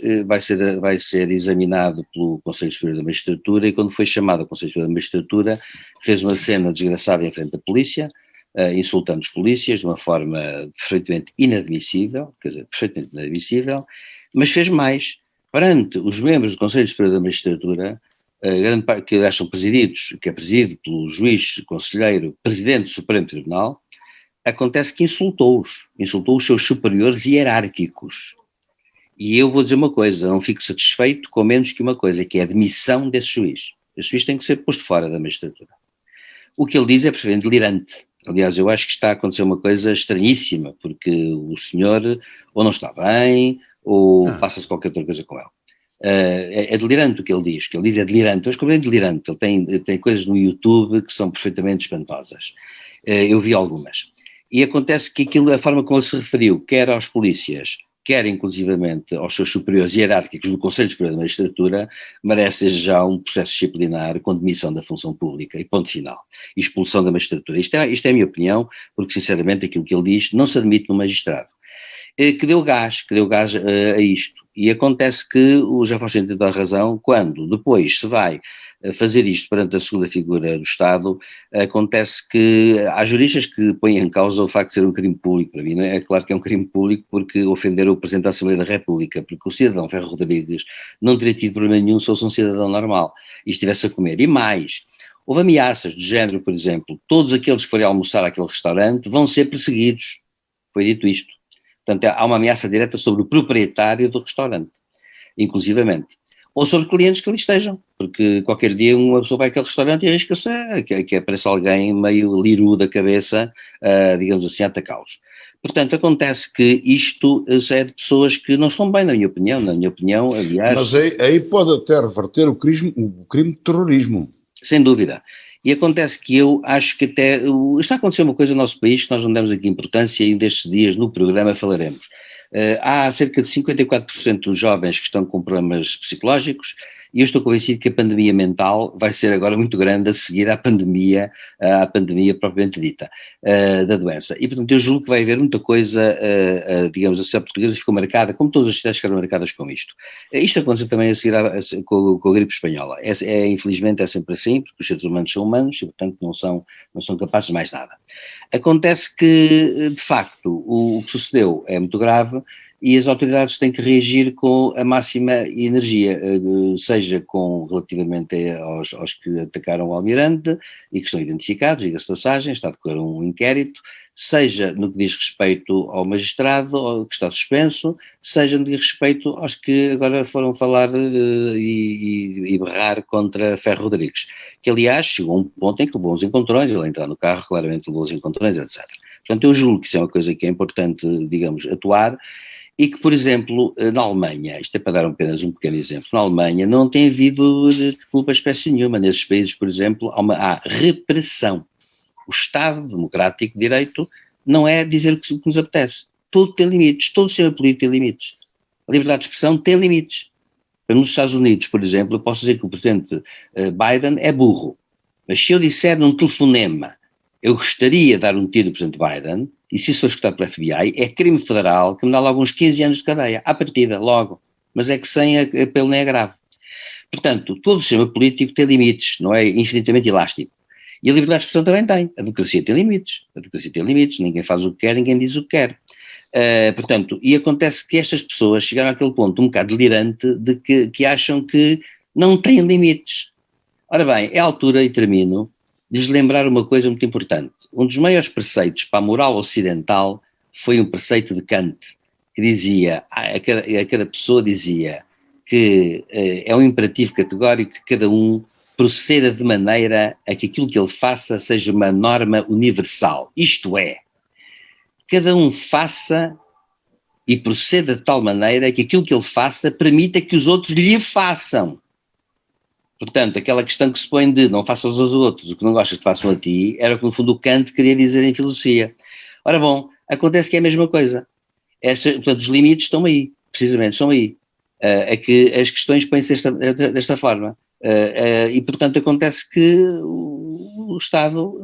vai ser examinado pelo Conselho Superior da Magistratura e quando foi chamado ao Conselho Superior da Magistratura fez uma cena desgraçada em frente da polícia, insultando os polícias de uma forma perfeitamente inadmissível, mas fez mais. Perante os membros do Conselho Superior da Magistratura, grande parte que são presididos, que é presidido pelo juiz, conselheiro, presidente do Supremo Tribunal, acontece que insultou os seus superiores hierárquicos. E eu vou dizer uma coisa, não fico satisfeito com menos que uma coisa, que é a demissão desse juiz. Esse juiz tem que ser posto fora da magistratura. O que ele diz é perfeitamente delirante. Aliás, eu acho que está a acontecer uma coisa estranhíssima, porque o senhor ou não está bem, ou passa-se qualquer outra coisa com ele. É delirante o que ele diz. O que ele diz é delirante. Eu acho que é delirante. Ele tem coisas no YouTube que são perfeitamente espantosas. Eu vi algumas. E acontece que aquilo, a forma como ele se referiu, quer aos polícias, quer inclusivamente aos seus superiores hierárquicos do Conselho Superior da Magistratura, merece já um processo disciplinar com demissão da função pública e ponto final. E expulsão da magistratura. Isto é a minha opinião, porque sinceramente aquilo que ele diz não se admite no magistrado. Que deu gás a isto. E acontece que o José Faustino tem toda a razão quando depois se vai fazer isto perante a segunda figura do Estado. Acontece que há juristas que põem em causa o facto de ser um crime público. Para mim, não é? É claro que é um crime público porque ofender o Presidente da Assembleia da República, porque o cidadão Ferro Rodrigues não teria tido problema nenhum se fosse um cidadão normal e estivesse a comer. E mais, houve ameaças do género, por exemplo, todos aqueles que forem almoçar àquele restaurante vão ser perseguidos. Foi dito isto. Portanto, há uma ameaça direta sobre o proprietário do restaurante, inclusivamente. Ou sobre clientes que ali estejam, porque qualquer dia uma pessoa vai àquele restaurante e arrisca-se que apareça alguém meio liru da cabeça, digamos assim, a atacá-los. Portanto, acontece que isto é de pessoas que não estão bem, na minha opinião, aliás...
Mas aí pode até reverter o crime de terrorismo.
Sem dúvida. E acontece que eu acho que até está a acontecer uma coisa no nosso país que nós não demos aqui importância e destes dias no programa falaremos. Há cerca de 54% dos jovens que estão com problemas psicológicos e eu estou convencido que a pandemia mental vai ser agora muito grande a seguir à pandemia propriamente dita da doença. E portanto eu julgo que vai haver muita coisa, digamos, a sociedade portuguesa ficou marcada, como todas as cidades ficaram marcadas com isto. Isto aconteceu também a seguir com a gripe espanhola. Infelizmente é sempre assim, porque os seres humanos são humanos e portanto não são capazes de mais nada. Acontece que, de facto, o que sucedeu é muito grave e as autoridades têm que reagir com a máxima energia, seja relativamente aos que atacaram o Almirante e que estão identificados, diga-se de passagem, está a decorrer um inquérito, seja no que diz respeito ao magistrado que está suspenso, seja no que diz respeito aos que agora foram falar e berrar contra Ferro Rodrigues, que aliás chegou a um ponto em que levou uns encontrões, ele a entrar no carro claramente levou os encontrões, etc. Portanto eu julgo que isso é uma coisa que é importante, digamos, atuar, e que, por exemplo, na Alemanha, isto é para dar apenas um pequeno exemplo, na Alemanha não tem havido culpa espécie nenhuma. Nesses países, por exemplo, há repressão. O Estado democrático de direito não é dizer o que nos apetece. Tudo tem limites, todo o sistema político tem limites. A liberdade de expressão tem limites. Nos Estados Unidos, por exemplo, eu posso dizer que o presidente Biden é burro, mas se eu disser num telefonema eu gostaria de dar um tiro ao presidente Biden, e se isso for escutado pelo FBI, é crime federal que me dá logo uns 15 anos de cadeia, à partida, logo. Mas é que sem apelo nem é grave. Portanto, todo o sistema político tem limites, não é infinitamente elástico. E a liberdade de expressão também tem. A democracia tem limites, ninguém faz o que quer, ninguém diz o que quer. Portanto, e acontece que estas pessoas chegaram àquele ponto um bocado delirante de que acham que não têm limites. Ora bem, é a altura, e termino, de lhes lembrar uma coisa muito importante. Um dos maiores preceitos para a moral ocidental foi um preceito de Kant, que dizia, a cada pessoa dizia que é um imperativo categórico que cada um proceda de maneira a que aquilo que ele faça seja uma norma universal. Isto é, cada um faça e proceda de tal maneira que aquilo que ele faça permita que os outros lhe façam. Portanto, aquela questão que se põe de não faças aos outros o que não gostas que façam a ti, era o que no fundo o Kant queria dizer em filosofia. Ora bom, acontece que é a mesma coisa. Portanto, os limites estão aí, precisamente estão aí. É que as questões põem-se desta forma. E portanto acontece que o Estado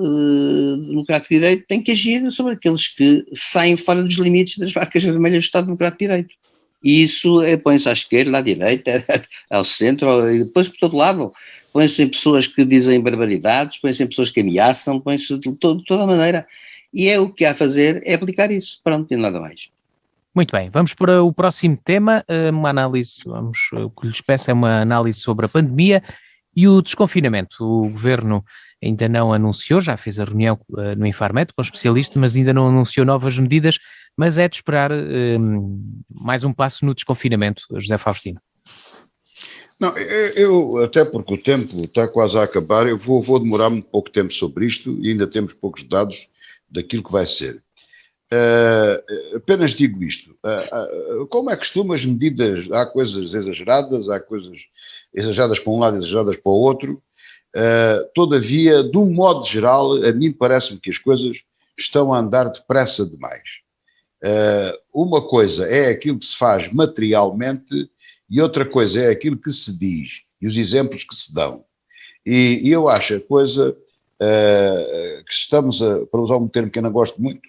Democrático de Direito tem que agir sobre aqueles que saem fora dos limites das marcas vermelhas do Estado Democrático de Direito. E isso põe-se à esquerda, à direita, ao centro, e depois por todo lado. Põe-se em pessoas que dizem barbaridades, põe-se em pessoas que ameaçam, põe-se de toda maneira. E o que há a fazer é aplicar isso. Pronto, e nada mais.
Muito bem, vamos para o próximo tema, uma análise, o que lhes peço é uma análise sobre a pandemia e o desconfinamento. O Governo ainda não anunciou, já fez a reunião no Infarmed com especialistas, mas ainda não anunciou novas medidas, mas é de esperar mais um passo no desconfinamento, José Faustino.
Não, eu, até porque o tempo está quase a acabar, eu vou demorar um pouco tempo sobre isto e ainda temos poucos dados daquilo que vai ser. Apenas digo isto. Como é costume, as medidas, há coisas exageradas para um lado e exageradas para o outro. Todavia, de um modo geral, a mim parece-me que as coisas estão a andar depressa demais. Uma coisa é aquilo que se faz materialmente e outra coisa é aquilo que se diz e os exemplos que se dão. E eu acho a coisa que estamos para usar um termo que eu não gosto muito,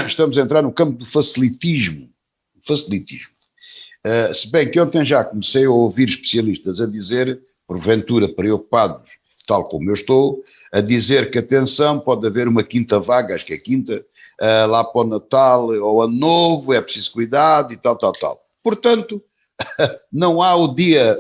estamos a entrar no campo do facilitismo. Se bem que ontem já comecei a ouvir especialistas a dizer, porventura preocupados, tal como eu estou, a dizer que, atenção, pode haver uma quinta vaga, acho que é quinta, lá para o Natal ou Ano Novo, é preciso cuidado e tal. Portanto, não há o dia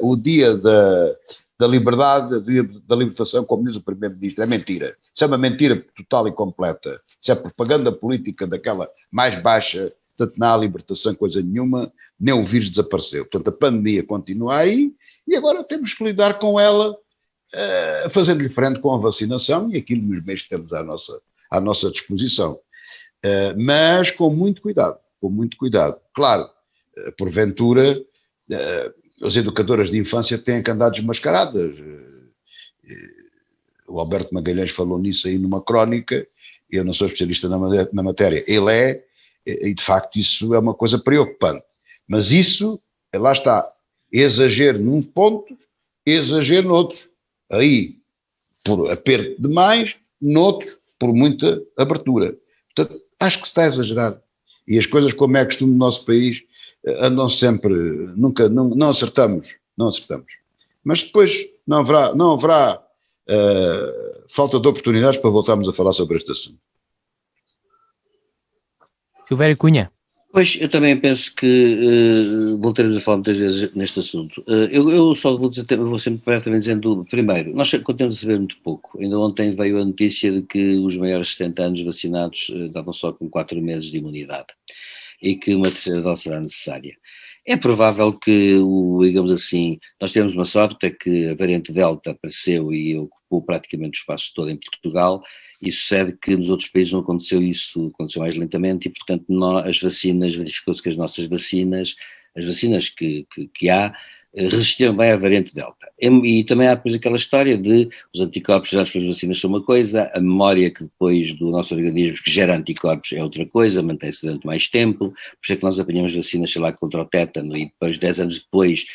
da liberdade, da libertação, como diz o Primeiro-Ministro. É mentira. Isso é uma mentira total e completa. Isso é propaganda política daquela mais baixa, portanto não há libertação coisa nenhuma, nem o vírus desapareceu. Portanto, a pandemia continua aí e agora temos que lidar com ela fazendo-lhe frente com a vacinação e aquilo nos meios que temos à nossa disposição. Mas com muito cuidado. Claro, porventura, as educadoras de infância têm que andar desmascaradas. O Alberto Magalhães falou nisso aí numa crónica, eu não sou especialista na matéria, ele é, e de facto isso é uma coisa preocupante. Mas isso, lá está, exagero num ponto, exagero noutros. Aí, por aperto demais, noutros, por muita abertura. Portanto, acho que se está a exagerar. E as coisas, como é costume no nosso país, andam sempre, nunca, não acertamos. Mas depois não haverá falta de oportunidades para voltarmos a falar sobre este assunto.
Silvério Cunha.
Pois, eu também penso que voltaremos a falar muitas vezes neste assunto. Eu só vou sempre também dizendo, primeiro, nós continuamos a saber muito pouco. Ainda ontem veio a notícia de que os maiores de 70 anos vacinados davam só com 4 meses de imunidade e que uma terceira dose será necessária. É provável que, digamos assim, nós tivemos uma sorte, é que a variante Delta apareceu e ocupou praticamente o espaço todo em Portugal, e sucede que nos outros países não aconteceu isso, aconteceu mais lentamente, e portanto as vacinas, verificou-se que as nossas vacinas, as vacinas que há, resistiram bem à variante Delta. E também há depois aquela história de os anticorpos gerados pelas vacinas são uma coisa, a memória que depois do nosso organismo que gera anticorpos é outra coisa, mantém-se durante mais tempo, por isso é que nós apanhamos vacinas, sei lá, contra o tétano e depois, 10 anos depois,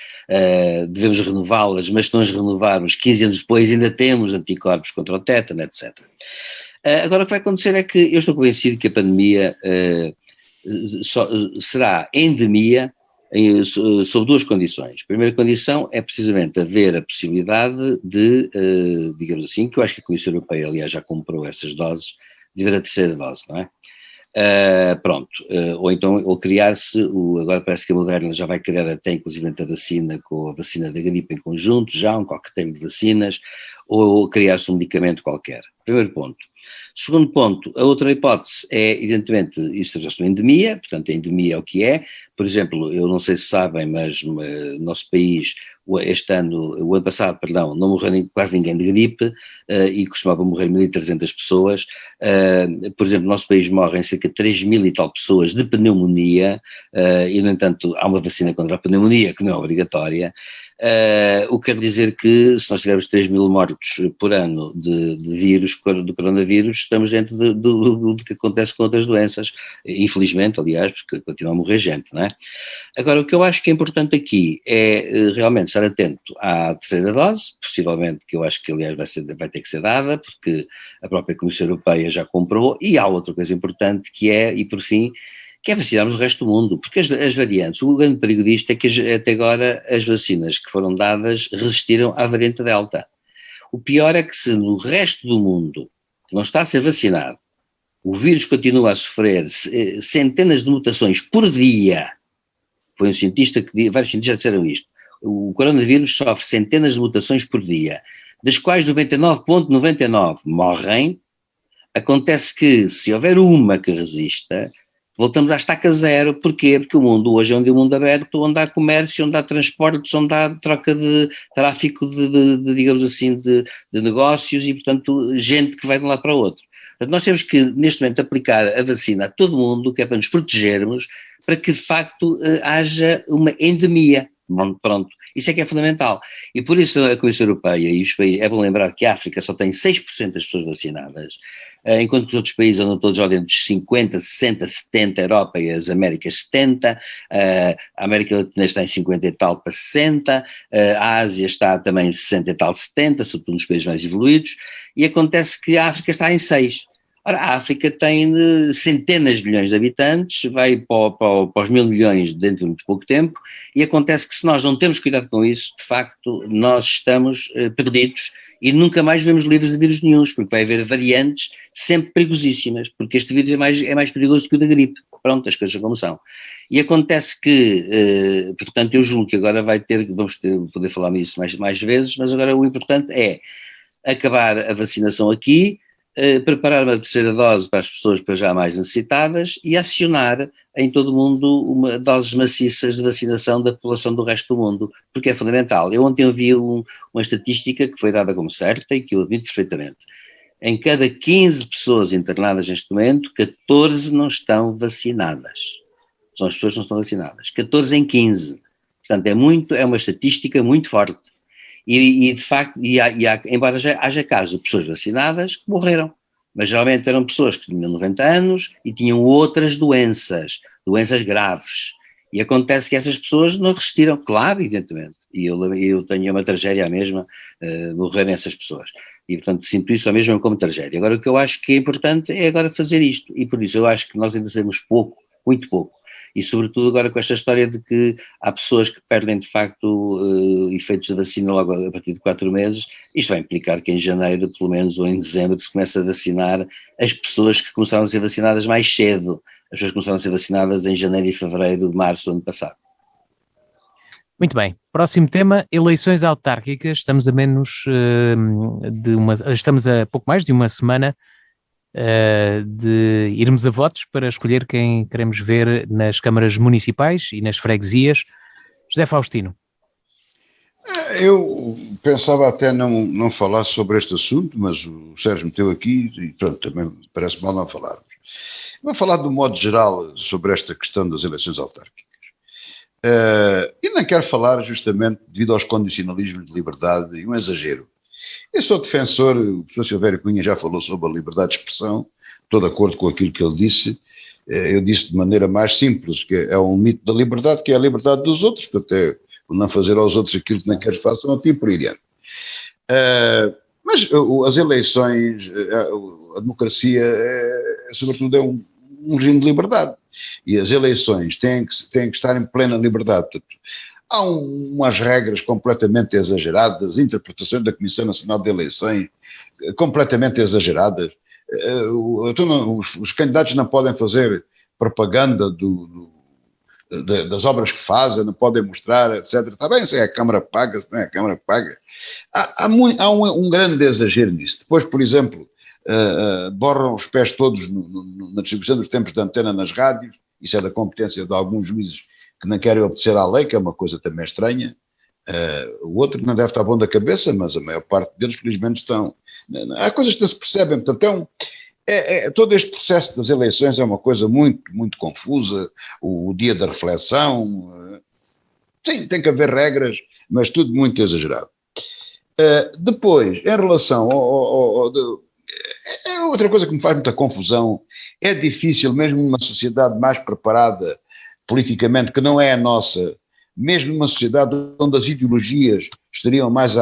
devemos renová-las, mas se não as renovarmos, 15 anos depois ainda temos anticorpos contra o tétano, etc. Agora o que vai acontecer é que eu estou convencido que a pandemia será endemia sob duas condições. A primeira condição é precisamente haver a possibilidade de, digamos assim, que eu acho que a Comissão Europeia, aliás, já comprou essas doses, de haver a terceira dose, não é? Ou criar-se, agora parece que a Moderna já vai criar até inclusive a vacina com a vacina da gripe em conjunto, já um coquetel de vacinas, ou criar-se um medicamento qualquer. Primeiro ponto. Segundo ponto, a outra hipótese é, evidentemente, isto já é uma endemia, portanto a endemia é o que é. Por exemplo, eu não sei se sabem, mas no nosso país, o ano passado, não morreu quase ninguém de gripe e costumava morrer 1.300 pessoas. Por exemplo, no nosso país morrem cerca de 3.000 e tal pessoas de pneumonia e, no entanto, há uma vacina contra a pneumonia que não é obrigatória. O que quer dizer que se nós tivermos 3.000 mortos por ano de vírus, do coronavírus, estamos dentro do que acontece com outras doenças, infelizmente, aliás, porque continua a morrer gente, não é? Agora, o que eu acho que é importante aqui é realmente estar atento à terceira dose, possivelmente, que eu acho que aliás vai ter que ser dada, porque a própria Comissão Europeia já comprou, e há outra coisa importante que é, e por fim, que é vacinarmos o resto do mundo, porque as variantes, o grande perigo disto é que até agora as vacinas que foram dadas resistiram à variante Delta. O pior é que se no resto do mundo que não está a ser vacinado, o vírus continua a sofrer centenas de mutações por dia, foi um cientista vários cientistas já disseram isto, o coronavírus sofre centenas de mutações por dia, das quais 99,99 morrem, acontece que se houver uma que resista, voltamos à estaca zero. Porquê? Porque o mundo hoje é um mundo aberto, onde há comércio, onde há transportes, onde há troca de tráfico digamos assim, de negócios e, portanto, gente que vai de um lado para o outro. Portanto, nós temos que, neste momento, aplicar a vacina a todo mundo, que é para nos protegermos, para que, de facto, haja uma endemia. Pronto. Isso é que é fundamental. E por isso a Comissão Europeia e os países, é bom lembrar que a África só tem 6% das pessoas vacinadas, enquanto que os outros países andam todos ao dentro dos 50, 60, 70, a Europa e as Américas 70, a América Latina está em 50 e tal para 60, a Ásia está também em 60 e tal, 70, sobretudo nos países mais evoluídos, e acontece que a África está em 6. Ora, a África tem centenas de milhões de habitantes, vai para os 1.000 milhões dentro de muito pouco tempo, e acontece que se nós não temos cuidado com isso, de facto, nós estamos perdidos e nunca mais vemos livros de vírus nenhuns, porque vai haver variantes sempre perigosíssimas, porque este vírus é mais perigoso que o da gripe. Pronto, as coisas como são. E acontece que, portanto, eu julgo que agora vamos poder falar nisso mais vezes, mas agora o importante é acabar a vacinação aqui, preparar uma terceira dose para as pessoas para já mais necessitadas e acionar em todo o mundo doses maciças de vacinação da população do resto do mundo, porque é fundamental. Eu ontem ouvi uma estatística que foi dada como certa e que eu admito perfeitamente. Em cada 15 pessoas internadas neste momento, 14 não estão vacinadas. São as pessoas que não estão vacinadas. 14 em 15. Portanto, é uma estatística muito forte. E de facto, embora haja casos de pessoas vacinadas que morreram, mas geralmente eram pessoas que tinham 90 anos e tinham outras doenças graves. E acontece que essas pessoas não resistiram, claro, evidentemente. E eu tenho uma tragédia mesma, morrerem essas pessoas. E, portanto, sinto isso mesmo como tragédia. Agora, o que eu acho que é importante é agora fazer isto. E por isso eu acho que nós ainda sabemos pouco, muito pouco. E sobretudo agora com esta história de que há pessoas que perdem de facto efeitos da vacina logo a partir de 4 meses, isto vai implicar que em janeiro, pelo menos, ou em dezembro, se comece a vacinar as pessoas que começaram a ser vacinadas mais cedo. As pessoas começaram a ser vacinadas em janeiro e fevereiro de março do ano passado.
Muito bem. Próximo tema, eleições autárquicas. Estamos estamos a pouco mais de uma semana de irmos a votos para escolher quem queremos ver nas câmaras municipais e nas freguesias. José Faustino.
Eu pensava até não falar sobre este assunto, mas o Sérgio meteu aqui e pronto, também parece mal não falarmos. Vou falar de um modo geral sobre esta questão das eleições autárquicas. E não quero falar justamente devido aos condicionalismos de liberdade e um exagero. Eu sou defensor, o professor Silvério Cunha já falou sobre a liberdade de expressão, estou de acordo com aquilo que ele disse. Eu disse de maneira mais simples que é um mito da liberdade, que é a liberdade dos outros, portanto é não fazer aos outros aquilo que não queres façam a ti, por aí diante. Mas as eleições, a democracia, sobretudo, é um regime de liberdade. E as eleições têm que estar em plena liberdade. Portanto, há umas regras completamente exageradas, interpretações da Comissão Nacional de Eleições completamente exageradas. Os candidatos não podem fazer propaganda das obras que fazem, não podem mostrar, etc. Está bem, se é a Câmara que paga, se não é a Câmara que paga. Há um grande exagero nisso. Depois, por exemplo, borram os pés todos na distribuição dos tempos de antena nas rádios, isso é da competência de alguns juízes que não querem obedecer à lei, que é uma coisa também estranha. O outro não deve estar bom da cabeça, mas a maior parte deles, felizmente, estão. Há coisas que não se percebem, portanto, todo este processo das eleições é uma coisa muito, muito confusa. O dia da reflexão, sim, tem que haver regras, mas tudo muito exagerado. Depois, em relação outra coisa que me faz muita confusão, é difícil, mesmo numa sociedade mais preparada politicamente, que não é a nossa, mesmo numa sociedade onde as ideologias estariam mais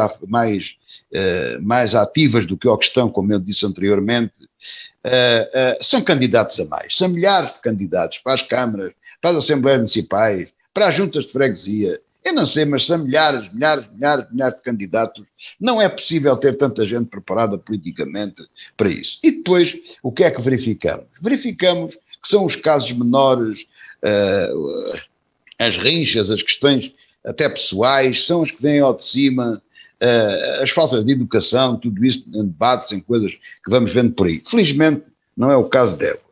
ativas do que o que estão, como eu disse anteriormente, são candidatos a mais, são milhares de candidatos para as câmaras, para as assembleias municipais, para as juntas de freguesia, eu não sei, mas são milhares de candidatos, não é possível ter tanta gente preparada politicamente para isso. E depois, o que é que verificamos? Verificamos que são os casos menores, as rinchas, as questões até pessoais, são os que vêm ao de cima, as faltas de educação, tudo isso em debates, em coisas que vamos vendo por aí. Felizmente, não é o caso de Évora.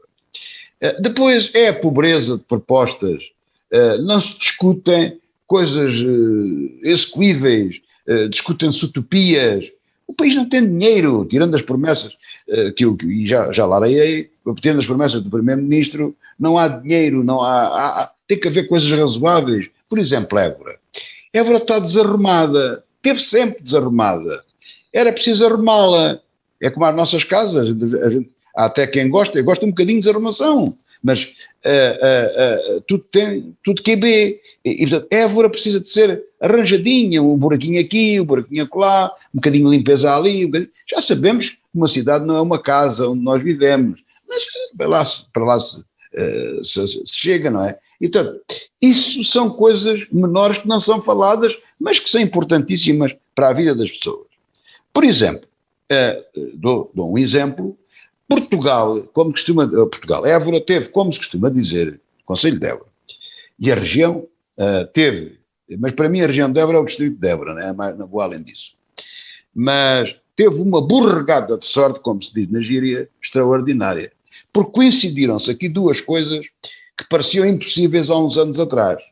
Depois é a pobreza de propostas, não se discutem coisas execuíveis, discutem-se utopias. O país não tem dinheiro, tirando as promessas, e já lareiei, tirando as promessas do Primeiro-Ministro, não há dinheiro, tem que haver coisas razoáveis. Por exemplo, Évora. Évora está desarrumada, esteve sempre desarrumada. Era preciso arrumá-la. É como as nossas casas, há até quem gosta um bocadinho de desarrumação, mas tudo que é B. E, portanto, Évora precisa de ser arranjadinha, um buraquinho aqui, um buraquinho acolá, um bocadinho de limpeza ali. Já sabemos que uma cidade não é uma casa onde nós vivemos, mas para lá se chega, não é? E, portanto, isso são coisas menores que não são faladas, mas que são importantíssimas para a vida das pessoas. Por exemplo, dou um exemplo, Évora teve, como se costuma dizer, o Conselho de Évora, e a região teve, mas para mim a região de Évora é o distrito de Évora, não vou além disso, mas teve uma borregada de sorte, como se diz na gíria, extraordinária, porque coincidiram-se aqui duas coisas que pareciam impossíveis há uns anos atrás.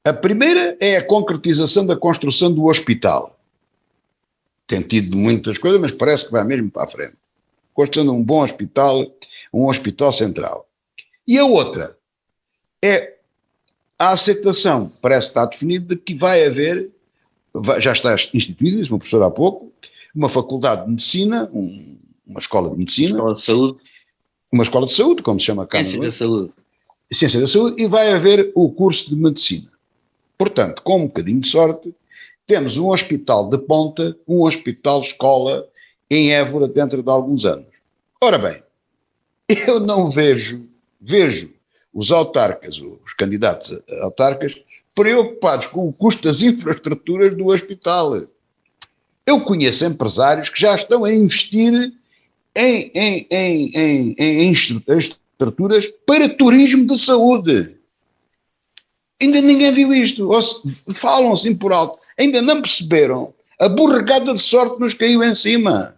A primeira é a concretização da construção do hospital. Tem tido muitas coisas, mas parece que vai mesmo para a frente. Construindo um bom hospital, um hospital central. E a outra é a aceitação, parece que está definido, de que vai haver, já está instituído, disse o professor há pouco, uma faculdade de medicina, uma escola de medicina.
Escola de saúde.
Uma escola de saúde, como se chama cá.
Ciência da saúde.
Ciência da saúde, e vai haver o curso de medicina. Portanto, com um bocadinho de sorte, temos um hospital de ponta, um hospital-escola em Évora dentro de alguns anos. Ora bem, eu não vejo os autarcas, os candidatos a autarcas, preocupados com o custo das infraestruturas do hospital. Eu conheço empresários que já estão a investir em estruturas para turismo de saúde. Ainda ninguém viu isto. Falam assim por alto. Ainda não perceberam a borregada de sorte que nos caiu em cima.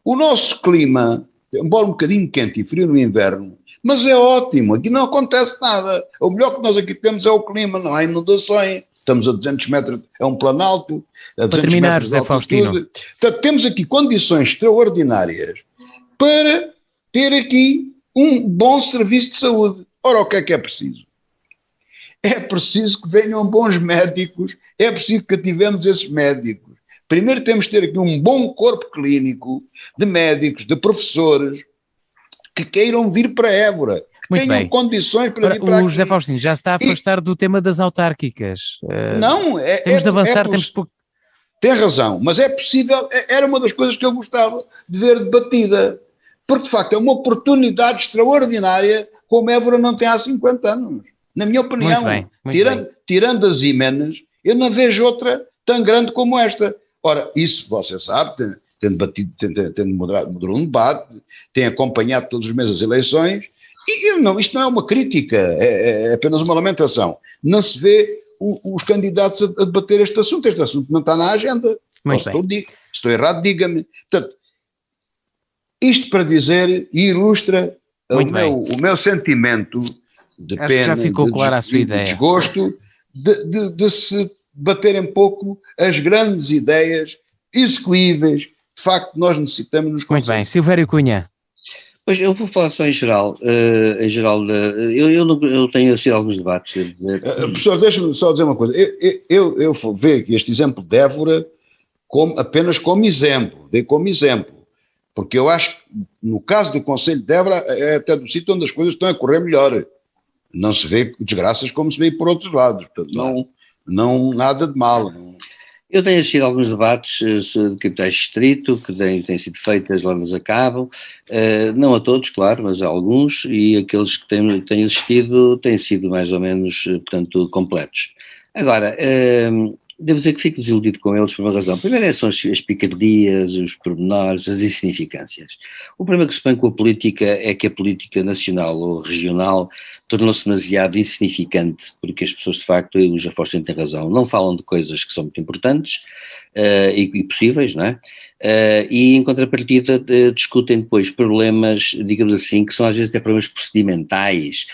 O nosso clima, embora um bocadinho quente e frio no inverno, mas é ótimo. Aqui não acontece nada. O melhor que nós aqui temos é o clima. Não há inundações. Estamos a 200 metros, é um planalto. A 200
para terminar,
metros de
José Faustino.
Portanto, temos aqui condições extraordinárias para ter aqui um bom serviço de saúde. Ora, o que é preciso? É preciso que venham bons médicos, é preciso que ativemos esses médicos. Primeiro temos de ter aqui um bom corpo clínico de médicos, de professores, que queiram vir para Évora, que tenham condições para vir para aqui.
O José Faustino já está a afastar do tema das autárquicas.
Não,
temos de avançar, temos pouco.
Tem razão, mas é possível, era uma das coisas que eu gostava de ver debatida, porque de facto é uma oportunidade extraordinária como Évora não tem há 50 anos. Na minha opinião, tirando as Imenas, eu não vejo outra tão grande como esta. Ora, isso você sabe, tem debatido, tem moderado um debate, tem acompanhado todos os meses as eleições, e isto não é uma crítica, é apenas uma lamentação. Não se vê os candidatos a debater este assunto não está na agenda. Se estou errado, diga-me. Portanto, isto para dizer e ilustra o meu sentimento de pena,
já ficou clara a sua ideia.
Desgosto de se baterem pouco as grandes ideias execuíveis. De facto, nós necessitamos nos
Muito bem, Silvério Cunha.
Pois
eu vou falar só em geral. Eu tenho assistido alguns debates, quer dizer.
Professor, deixa-me só dizer uma coisa. Eu vejo este exemplo de Évora apenas como exemplo, porque eu acho que no caso do Conselho de Évora é até do sítio onde as coisas estão a correr melhor. Não se vê desgraças como se vê por outros lados, portanto, não nada de mal.
Eu tenho assistido a alguns debates de capitais de distrito que têm sido feitas, lá nos acabam, não a todos, claro, mas a alguns, e aqueles que têm assistido têm sido mais ou menos, portanto, completos. Agora, devo dizer que fico desiludido com eles por uma razão. Primeiro são as picardias, os pormenores, as insignificâncias. O problema que se põe com a política é que a política nacional ou regional tornou-se demasiado insignificante, porque as pessoas, de facto, e os Afonso têm razão, não falam de coisas que são muito importantes e possíveis, não é? E em contrapartida discutem depois problemas, digamos assim, que são às vezes até problemas procedimentais.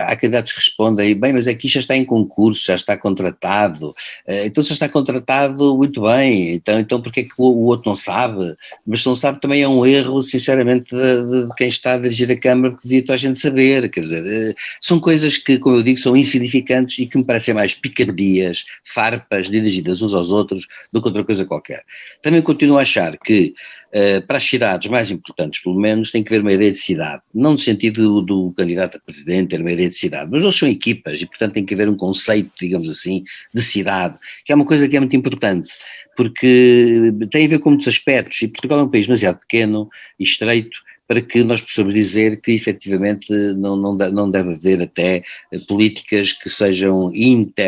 Há candidatos que respondem, bem, mas aqui já está em concurso, já está contratado, então já está contratado, muito bem, então porque é que o outro não sabe? Mas se não sabe também é um erro, sinceramente, de quem está a dirigir a Câmara, que devia toda a gente saber, quer dizer, são coisas que, como eu digo, são insignificantes e que me parecem mais picardias, farpas, dirigidas uns aos outros, do que outra coisa qualquer. Também continuo a achar que para as cidades mais importantes, pelo menos, tem que haver uma ideia de cidade, não no sentido do candidato a presidente ter uma ideia de cidade, mas eles são equipas e, portanto, tem que haver um conceito, digamos assim, de cidade, que é uma coisa que é muito importante, porque tem a ver com muitos aspectos, e Portugal é um país demasiado pequeno e estreito para que nós possamos dizer que efetivamente não deve haver até políticas que sejam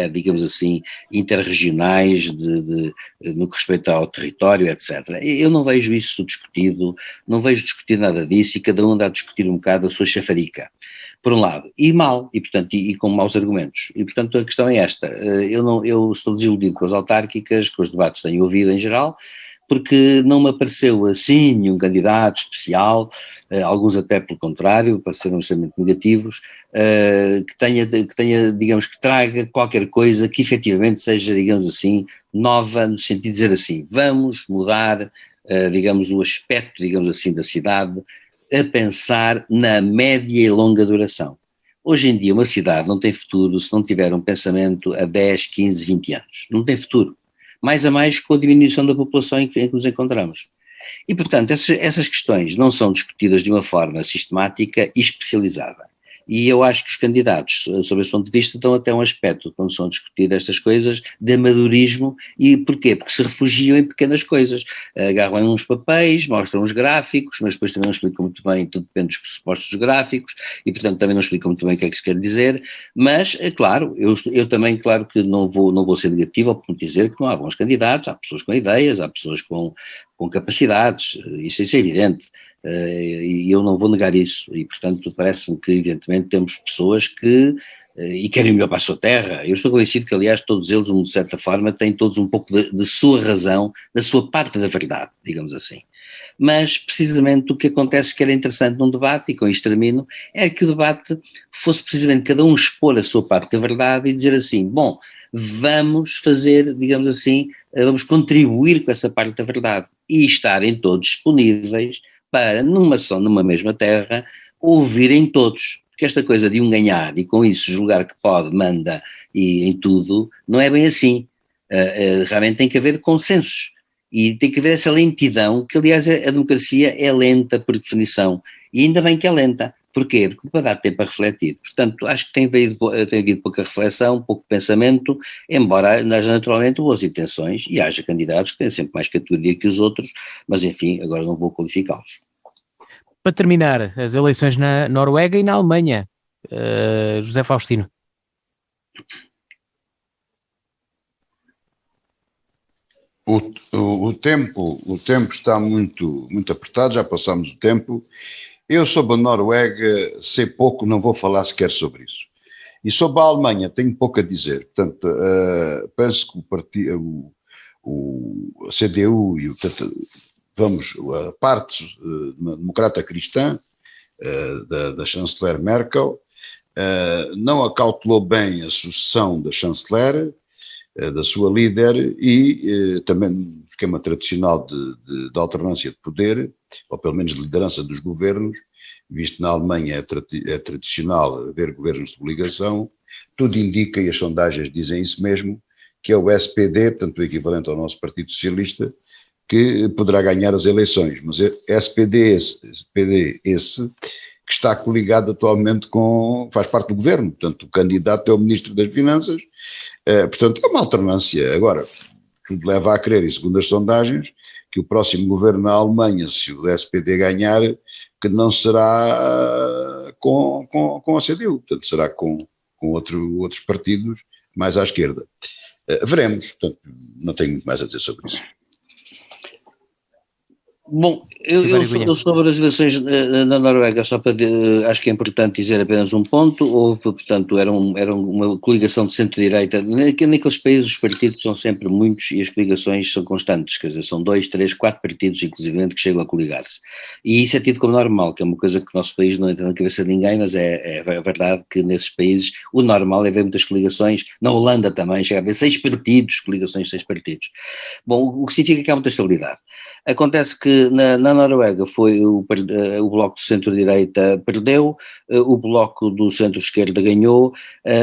digamos assim, interregionais no que respeita ao território, etc. Eu não vejo isso discutido, não vejo discutir nada disso e cada um anda a discutir um bocado a sua chafarica. Por um lado, e mal, e portanto, e com maus argumentos. E portanto a questão é esta, eu estou desiludido com as autárquicas, com os debates que tenho ouvido em geral, porque não me apareceu assim nenhum candidato especial, alguns até pelo contrário, pareceram extremamente negativos, que tenha, digamos, que traga qualquer coisa que efetivamente seja, digamos assim, nova, no sentido de dizer assim, vamos mudar, digamos, o aspecto, digamos assim, da cidade, a pensar na média e longa duração. Hoje em dia uma cidade não tem futuro se não tiver um pensamento a 10, 15, 20 anos, não tem futuro. Mais a mais com a diminuição da população em que nos encontramos. E, portanto, essas questões não são discutidas de uma forma sistemática e especializada. E eu acho que os candidatos, sob esse ponto de vista, dão até um aspecto, quando são discutidas estas coisas, de amadorismo. E porquê? Porque se refugiam em pequenas coisas. Agarram em uns papéis, mostram uns gráficos, mas depois também não explicam muito bem, tudo depende dos pressupostos gráficos, e portanto também não explicam muito bem o que é que se quer dizer. Mas, é claro, eu também, claro que não vou ser negativo ao ponto de dizer que não há bons candidatos, há pessoas com ideias, há pessoas com capacidades, isso é evidente. E eu não vou negar isso, e portanto parece-me que evidentemente temos pessoas que e querem o melhor para a sua terra. Eu estou convencido que aliás todos eles de certa forma têm todos um pouco de sua razão, da sua parte da verdade, digamos assim. Mas precisamente o que acontece que era interessante num debate, e com isto termino, é que o debate fosse precisamente cada um expor a sua parte da verdade e dizer assim, bom, vamos fazer, digamos assim, vamos contribuir com essa parte da verdade e estarem todos disponíveis para, numa mesma terra, ouvirem todos. Porque esta coisa de um ganhar e com isso julgar que pode, manda e em tudo, não é bem assim. Realmente tem que haver consensos e tem que haver essa lentidão, que aliás a democracia é lenta por definição, e ainda bem que é lenta. Porquê? Porque para dar tempo a refletir. Portanto, acho que tem havido pouca reflexão, pouco pensamento, embora haja naturalmente boas intenções e haja candidatos que têm sempre mais categoria que os outros, mas enfim, agora não vou qualificá-los.
Para terminar, as eleições na Noruega e na Alemanha, José Faustino.
O tempo está muito, muito apertado, já passamos o tempo. Eu sobre a Noruega sei pouco, não vou falar sequer sobre isso. E sobre a Alemanha tenho pouco a dizer. Portanto, penso que a CDU e a parte democrata cristã da chanceler Merkel não acautelou bem a sucessão da chanceler, da sua líder, e também no esquema tradicional de alternância de poder, ou pelo menos de liderança dos governos, visto na Alemanha é tradicional haver governos de coligação, tudo indica, e as sondagens dizem isso mesmo, que é o SPD, portanto o equivalente ao nosso Partido Socialista, que poderá ganhar as eleições, mas é SPD esse que está coligado atualmente faz parte do governo, portanto o candidato é o Ministro das Finanças, portanto é uma alternância. Agora, tudo leva a crer, e segundo as sondagens, que o próximo governo na Alemanha, se o SPD ganhar, que não será com a CDU, portanto será com outros partidos mais à esquerda. Veremos, portanto não tenho muito mais a dizer sobre isso.
Bom, eu sobre as eleições na Noruega, só para acho que é importante dizer apenas um ponto. Houve, portanto, era uma coligação de centro-direita. Naqueles países os partidos são sempre muitos e as coligações são constantes, quer dizer, são 2, 3, 4 partidos inclusivamente que chegam a coligar-se. E isso é tido como normal, que é uma coisa que o nosso país não entra na cabeça de ninguém, mas é verdade que nesses países o normal é ver muitas coligações. Na Holanda também chega a haver 6 partidos, coligações de 6 partidos. Bom, o que significa que há muita estabilidade. Acontece que na Noruega foi o bloco de centro-direita perdeu, o bloco do centro-esquerda ganhou,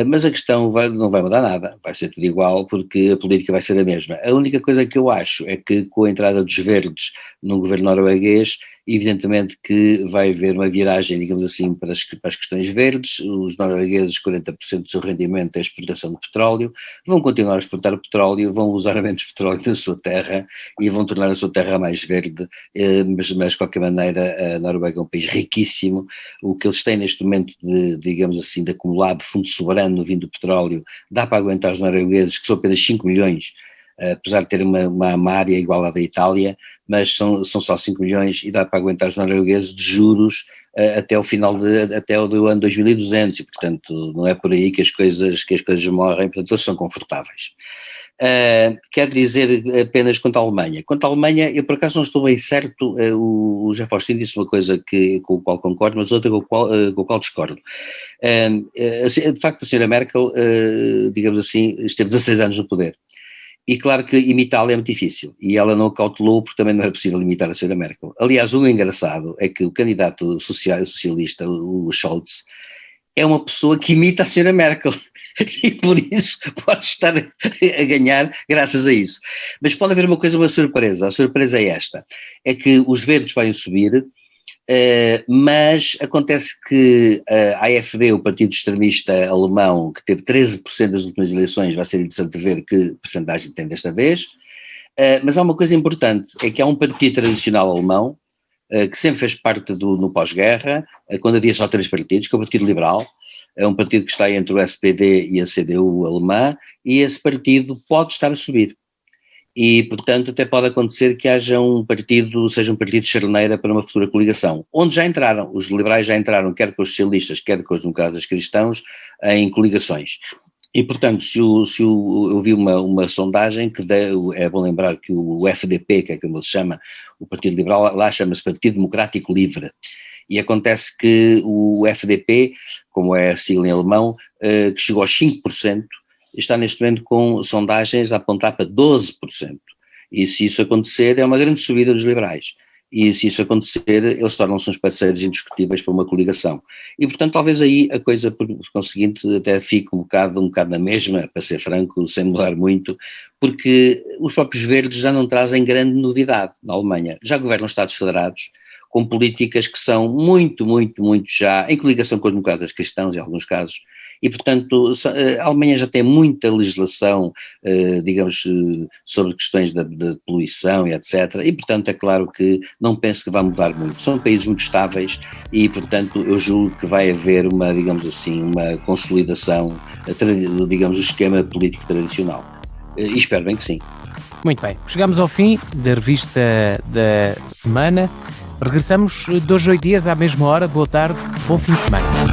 mas a questão não vai mudar nada, vai ser tudo igual porque a política vai ser a mesma. A única coisa que eu acho é que com a entrada dos verdes no governo norueguês, evidentemente que vai haver uma viragem, digamos assim, para as questões verdes. Os noruegueses, 40% do seu rendimento é a exportação de petróleo, vão continuar a exportar petróleo, vão usar menos petróleo na sua terra e vão tornar a sua terra mais verde, mas de qualquer maneira a Noruega é um país riquíssimo. O que eles têm neste momento de, digamos assim, de acumulado fundo soberano vindo do petróleo, dá para aguentar os noruegueses, que são apenas 5 milhões, apesar de ter uma área igual à da Itália, mas são só 5 milhões e dá para aguentar os noruegueses de juros até o do ano 2200 e, portanto, não é por aí que as coisas morrem, portanto, eles são confortáveis. Quer dizer apenas quanto à Alemanha. Quanto à Alemanha, eu por acaso não estou bem certo, o José Faustino disse uma coisa com a qual concordo, mas outra com a qual discordo. De facto, a senhora Merkel, digamos assim, esteve 16 anos no poder. E claro que imitá-la é muito difícil, e ela não cautelou porque também não era possível imitar a senhora Merkel. Aliás, o engraçado é que o candidato socialista, o Scholz, é uma pessoa que imita a senhora Merkel, e por isso pode estar a ganhar graças a isso. Mas pode haver uma surpresa, a surpresa é esta, é que os verdes vão subir, mas acontece que a AfD, o partido extremista alemão, que teve 13% das últimas eleições, vai ser interessante ver que percentagem tem desta vez, mas há uma coisa importante, é que há um partido tradicional alemão, que sempre fez parte no pós-guerra, quando havia só 3 partidos, que é o Partido Liberal, é um partido que está entre o SPD e a CDU alemã, e esse partido pode estar a subir. E, portanto, até pode acontecer que seja um partido de charneira para uma futura coligação, onde já entraram, os liberais já entraram, quer com os socialistas, quer com os democratas cristãos, em coligações. E, portanto, eu vi uma sondagem que é bom lembrar que o FDP, que é como se chama, o Partido Liberal, lá chama-se Partido Democrático Livre. E acontece que o FDP, como é a sigla em alemão, que chegou aos 5%, está neste momento com sondagens a apontar para 12%. E se isso acontecer, é uma grande subida dos liberais. E se isso acontecer, eles tornam-se uns parceiros indiscutíveis para uma coligação. E, portanto, talvez aí a coisa, por conseguinte, até fique um bocado na mesma, para ser franco, sem mudar muito, porque os próprios verdes já não trazem grande novidade na Alemanha. Já governam Estados federados, com políticas que são muito já em coligação com os democratas cristãos, em alguns casos, e, portanto, a Alemanha já tem muita legislação, digamos, sobre questões de poluição e etc. E, portanto, é claro que não penso que vai mudar muito. São países muito estáveis e, portanto, eu julgo que vai haver uma, digamos assim, uma consolidação, digamos, do esquema político tradicional. E espero bem que sim.
Muito bem. Chegamos ao fim da revista da semana. Regressamos 2 a 8 dias à mesma hora. Boa tarde, bom fim de semana.